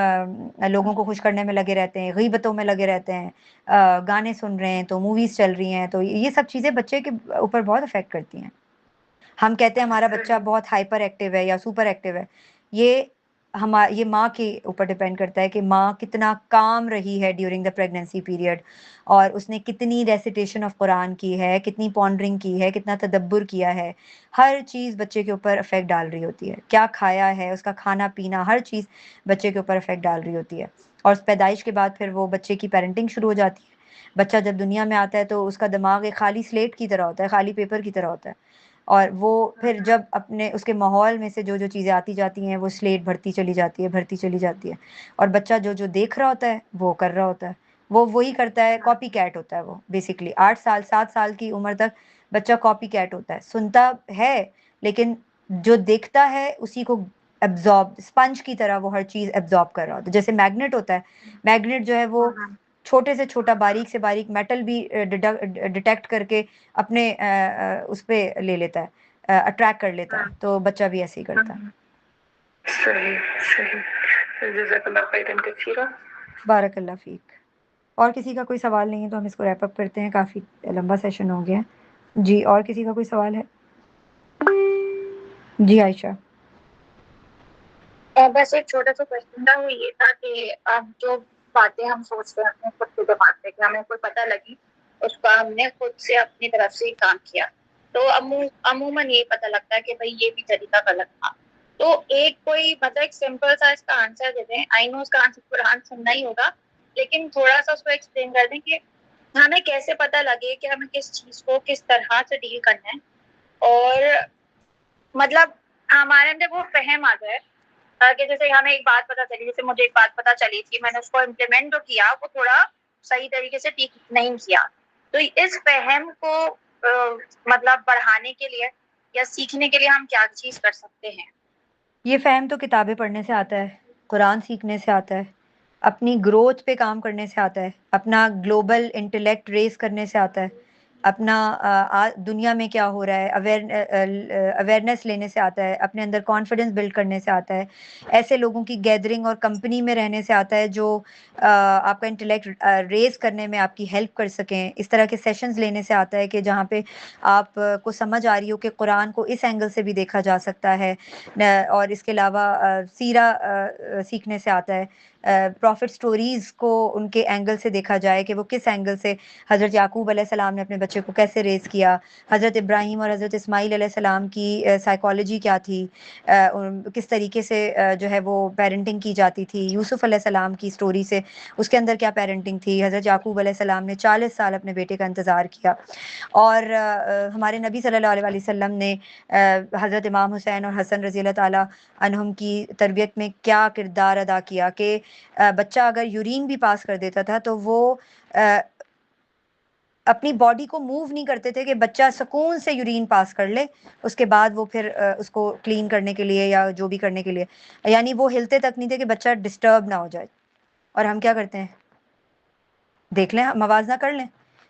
लोगों को खुश करने में लगे रहते हैं, गीबतों में लगे रहते हैं, गाने सुन रहे हैं तो मूवीज़ चल रही हैं, तो ये सब चीज़ें बच्चे के ऊपर बहुत अफेक्ट करती हैं। हम कहते हैं हमारा बच्चा बहुत हाइपर एक्टिव है या सुपर एक्टिव है, ये माँ के ऊपर डिपेंड करता है कि माँ कितना काम रही है ड्यूरिंग द प्रेगनेंसी पीरियड, और उसने कितनी रेसिटेशन ऑफ कुरान की है, कितनी पॉन्डरिंग की है, कितना तदब्बुर किया है। हर चीज़ बच्चे के ऊपर अफेक्ट डाल रही होती है, क्या खाया है, उसका खाना पीना, हर चीज़ बच्चे के ऊपर अफेक्ट डाल रही होती है। और पैदाइश के बाद फिर वो बच्चे की पेरेंटिंग शुरू हो जाती है। बच्चा जब दुनिया में आता है तो उसका दिमाग एक खाली स्लेट की तरह होता है, खाली पेपर की तरह होता है, और वो फिर जब अपने उसके माहौल में से जो जो चीज़ें आती जाती हैं वो स्लेट भरती चली जाती है, भरती चली जाती है, और बच्चा जो जो देख रहा होता है वो कर रहा होता है, वो वही करता है, कॉपी कैट होता है वो बेसिकली। 8 साल 7 साल की उम्र तक बच्चा कॉपी कैट होता है, सुनता है लेकिन जो देखता है उसी को एब्जॉर्ब, स्पंज की तरह वो हर चीज़ एब्जॉर्ब कर रहा होता है। जैसे मैग्नेट होता है, मैग्नेट जो है वो छोटे से छोटा, बारीक से बारीक मेटल भी डिटेक्ट करके अपने उस पे ले लेता है, अट्रैक्ट कर लेता है। तो बच्चा भी ऐसे ही करता है। सही सही। जज़ाकल्लाह खैरन कसीरा। बारकल्लाह फीक। और किसी का कोई सवाल नहीं है तो हम इसको रैप अप करते हैं, काफ़ी लंबा सेशन हो गया जी। और किसी का कोई सवाल है? जी आयशा। बस एक छोटा सा क्वेश्चन था, वो ये था कि अब जो बातें हम सोचते हैं अपने खुद के दिमाग से कि हमें कोई पता लगी, उसका हमने खुद से अपनी तरफ से काम किया, तो अमूमन ये पता लगता है कि भाई ये भी तरीका गलत था। तो एक कोई मतलब एक सिंपल सा इसका आंसर दे दें। आई नो उसका आंसर कुरान सुनना ही होगा, लेकिन थोड़ा सा उसको एक्सप्लेन कर दें कि हमें कैसे पता लगे कि हमें किस चीज को किस तरह से डील करना है, और मतलब हमारे अंदर वो फहम आ जाए कि जैसे हमें एक बात पता चली, जैसे मुझे एक बात पता चली थी, मैंने उसको इम्प्लीमेंट जो किया वो थोड़ा सही तरीके से ठीक नहीं किया, तो इस फहम को मतलब बढ़ाने के लिए या सीखने के लिए हम क्या चीज कर सकते हैं? ये फ़हम तो किताबें पढ़ने से आता है, कुरान सीखने से आता है, अपनी ग्रोथ पे काम करने से आता है, अपना ग्लोबल इंटेलेक्ट रेज़ करने से आता है, अपना दुनिया में क्या हो रहा है अवेयरनेस लेने से आता है, अपने अंदर कॉन्फिडेंस बिल्ड करने से आता है, ऐसे लोगों की गैदरिंग और कंपनी में रहने से आता है जो आपका इंटेलेक्ट रेज़ करने में आपकी हेल्प कर सकें। इस तरह के सेशंस लेने से आता है कि जहाँ पे आप को समझ आ रही हो कि कुरान को इस एंगल से भी देखा जा सकता है। और इसके अलावा सीरा सीखने से आता है, प्रॉफिट स्टोरीज़ को उनके एंगल से देखा जाए कि वो किस एंगल से हज़रत याकूब अलैहिस्सलाम ने अपने बच्चे को कैसे रेज़ किया, हज़रत इब्राहीम और हज़रत इस्माईल अलैहिस्सलाम की साइकोलॉजी क्या थी, किस तरीके से जो है वो पेरेंटिंग की जाती थी, यूसुफ अलैहिस्सलाम की स्टोरी से उसके अंदर क्या पेरेंटिंग थी, हज़रत याकूब अलैहिस्सलाम ने 40 साल अपने बेटे का इंतज़ार किया, और हमारे नबी सल्लल्लाहु अलैहि वसल्लम ने हज़रत इमाम हुसैन और हसन रज़ी अल्लाह ताला अन्हुम की तरबियत में क्या किरदार अदा किया कि बच्चा अगर यूरिन भी पास कर देता था तो वो अपनी बॉडी को मूव नहीं करते थे कि बच्चा सुकून से यूरिन पास कर ले, उसके बाद वो फिर उसको क्लीन करने के लिए या जो भी करने के लिए, यानी वो हिलते तक नहीं थे कि बच्चा डिस्टर्ब ना हो जाए। और हम क्या करते हैं, देख लें, मवाजना कर लें।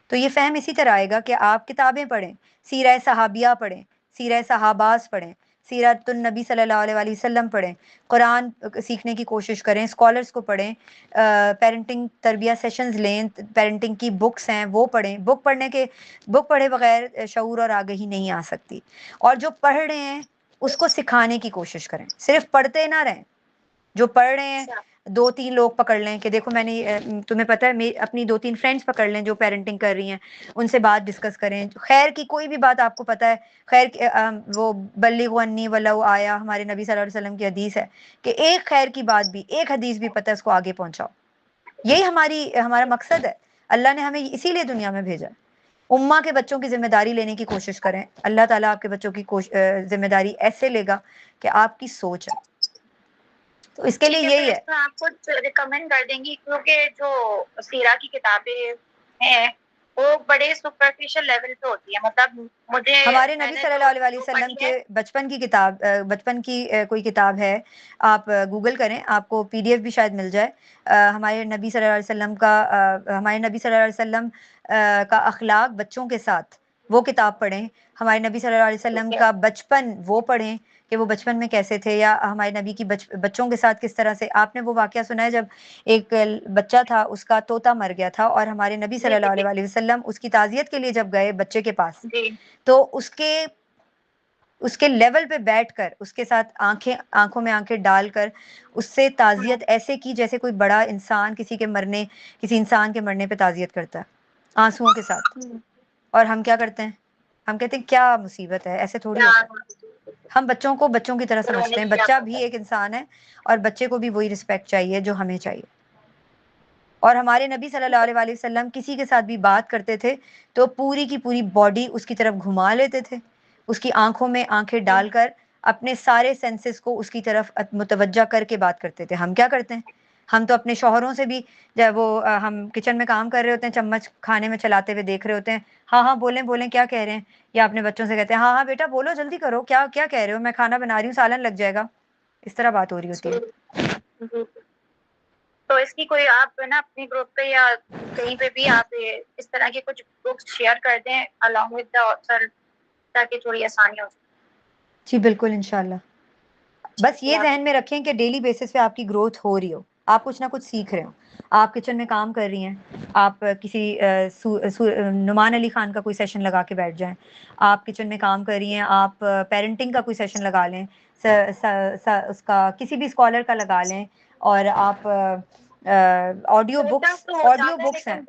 तो ये फ़हम इसी तरह आएगा कि आप किताबें पढ़ें, सीरा सहाबिया पढ़ें, सीरा सहाबाज़ पढ़ें, सीरतुन नबी सल्लल्लाहु अलैहि वसल्लम पढ़ें, कुरान सीखने की कोशिश करें, स्कॉलर्स को पढ़ें, पेरेंटिंग तरबिया सेशंस लें, पेरेंटिंग की बुक्स हैं वो पढ़ें। बुक पढ़े बगैर शऊर और आगाही नहीं आ सकती। और जो पढ़ रहे हैं उसको सिखाने की कोशिश करें, सिर्फ पढ़ते ना रहें। जो पढ़ रहे हैं 2-3 लोग पकड़ लें कि देखो मैंने तुम्हें पता है, अपनी 2-3 फ्रेंड्स पकड़ लें जो पेरेंटिंग कर रही हैं, उनसे बात डिस्कस करें। खैर की कोई भी बात आपको पता है, वो बल्लिगु अन्नी वलौ आया, हमारे नबी सल्लल्लाहु अलैहि वसल्लम की हदीस है कि एक खैर की बात भी, एक हदीस भी पता है उसको आगे पहुंचाओ। यही हमारा मकसद है। अल्लाह ने हमें इसीलिए दुनिया में भेजा है। उम्मा के बच्चों की जिम्मेदारी लेने की कोशिश करें, अल्लाह ताला आपके बच्चों की जिम्मेदारी ऐसे लेगा कि आपकी सोच है। तो इसके लिए यही है। तो आप कुछ रिकमेंड कर देंगी, क्योंकि जो सीरा की किताबें हैं वो बड़े सुपरफिशियल लेवल पे होती है, मतलब मुझे हमारे नबी सल्लल्लाहु अलैहि वसल्लम के बचपन की किताब, बचपन की कोई किताब है, आप गूगल करें, आपको पीडीएफ भी शायद मिल जाए। हमारे नबी सल्लल्लाहु अलैहि वसल्लम का हमारे नबी सल्लल्लाहु अलैहि वसल्लम का अखलाक बच्चों के साथ, वो किताब पढ़ें। हमारे नबी सल्लल्लाहु अलैहि वसल्लम का बचपन वो पढ़ें कि वो बचपन में कैसे थे, या हमारे नबी की बच्चों के साथ किस तरह से। आपने वो वाकया सुना है जब एक बच्चा था, उसका तोता मर गया था, और हमारे नबी सल्लल्लाहु अलैहि वसल्लम उसकी ताज़ियत के लिए जब गए बच्चे के पास, तो उसके लेवल पे बैठकर उसके साथ आंखों में आंखें डालकर उससे ताज़ियत ऐसे की जैसे कोई बड़ा इंसान किसी इंसान के मरने पे ताज़ियत करता है, आंसुओं के साथ। और हम क्या करते हैं, हम कहते हैं क्या मुसीबत है, ऐसे थोड़ी होता है। हम बच्चों को बच्चों की तरह समझते हैं, बच्चा भी एक इंसान है और बच्चे को भी वही रिस्पेक्ट चाहिए जो हमें चाहिए। और हमारे नबी सल्लल्लाहु अलैहि वसल्लम किसी के साथ भी बात करते थे तो पूरी की पूरी बॉडी उसकी तरफ घुमा लेते थे, उसकी आंखों में आंखें डालकर अपने सारे सेंसेस को उसकी तरफ मुतवज्जा करके बात करते थे। हम क्या करते हैं, हम तो अपने शौहरों से भी, जब वो हम किचन में काम कर रहे होते हैं, चम्मच खाने में चलाते हुए देख रहे होते हैं, हाँ हाँ बोलें बोलें क्या कह रहे हैं, या अपने बच्चों से कहते हैं हाँ हाँ बेटा बोलो जल्दी करो, क्या क्या कह रहे हो, मैं खाना बना रही हूँ, सालन लग जाएगा। इस तरह बात हो रही होती है। तो इसकी कोई आप ना अपने ग्रुप पे या कहीं पे भी आप इस तरह के कुछ बुक्स शेयर कर दें अलॉन्ग विद द ऑथर, ताकि थोड़ी आसानी हो। जी बिल्कुल, इंशाल्लाह। बस ये ज़हन में रखें कि डेली बेसिस पे आपकी ग्रोथ हो रही हो, आप कुछ ना कुछ सीख रहे हो। आप किचन में काम कर रही हैं, आप किसी नुमान अली खान का कोई सेशन लगा के बैठ जाएं। आप किचन में काम कर रही हैं, आप पेरेंटिंग का कोई सेशन लगा लें, उसका किसी भी स्कॉलर का लगा लें। और आप ऑडियो बुक्स हैं,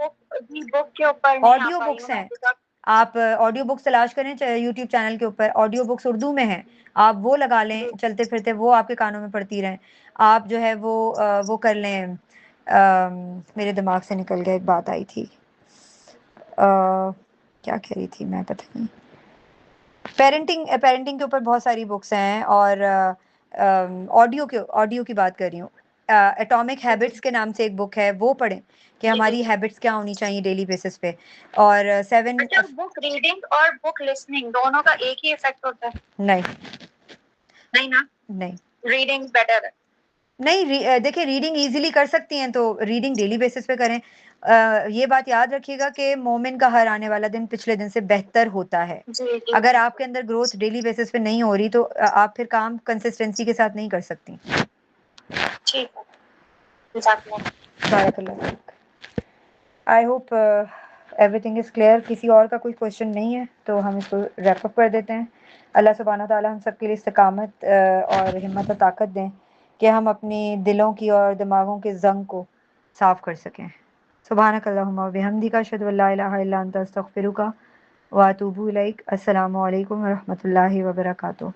आप ऑडियो बुक्स तलाश करें यूट्यूब चैनल के ऊपर, ऑडियो बुक्स उर्दू में हैं, आप वो लगा लें, चलते फिरते वो आपके कानों में पड़ती रहें। आप जो है वो कर लें, मेरे दिमाग से निकल गया, एक बात आई थी, क्या कह रही थी मैं, पता नहीं। पेरेंटिंग के ऊपर बहुत सारी बुक्स हैं, और ऑडियो की बात कर रही हूँ। एटॉमिक हैबिट्स के नाम से एक बुक है, वो पढ़ें कि हमारी हैबिट्स क्या होनी चाहिए डेली बेसिस पे। और 7 अच्छा, बुक रीडिंग और बुक लिसनिंग दोनों का एक ही इफेक्ट होता है? नहीं नहीं ना, नहीं रीडिंग बेटर है। नहीं, देखिए रीडिंग इजीली कर सकती हैं तो रीडिंग डेली बेसिस पे करें। ये बात याद रखिएगा कि मोमिन का हर आने वाला दिन पिछले दिन से बेहतर होता है। जी जी अगर आपके अंदर ग्रोथ डेली बेसिस पे नहीं हो रही तो आप फिर काम कंसिस्टेंसी के साथ नहीं कर सकती। ठीक है, बारकाल्लाह। I hope everything is clear. किसी और का कोई क्वेश्चन नहीं है तो हम इसको रैप अप कर देते हैं। अल्लाह सुब्हानहू ताला हम सबके लिए इस्तिकामत और हिम्मत और ताकत दें कि हम अपने दिलों की और दिमागों के ज़ंग को साफ कर सकें। सुब्हानकल्लाहुम्मा व बिहम्दिका अशहदु अल्ला इलाहा इल्ला अंता अस्तगफिरुका व अतूबु इलैक। अस्सलामु अलैकुम व रहमतुल्लाहि व बरकातुहू।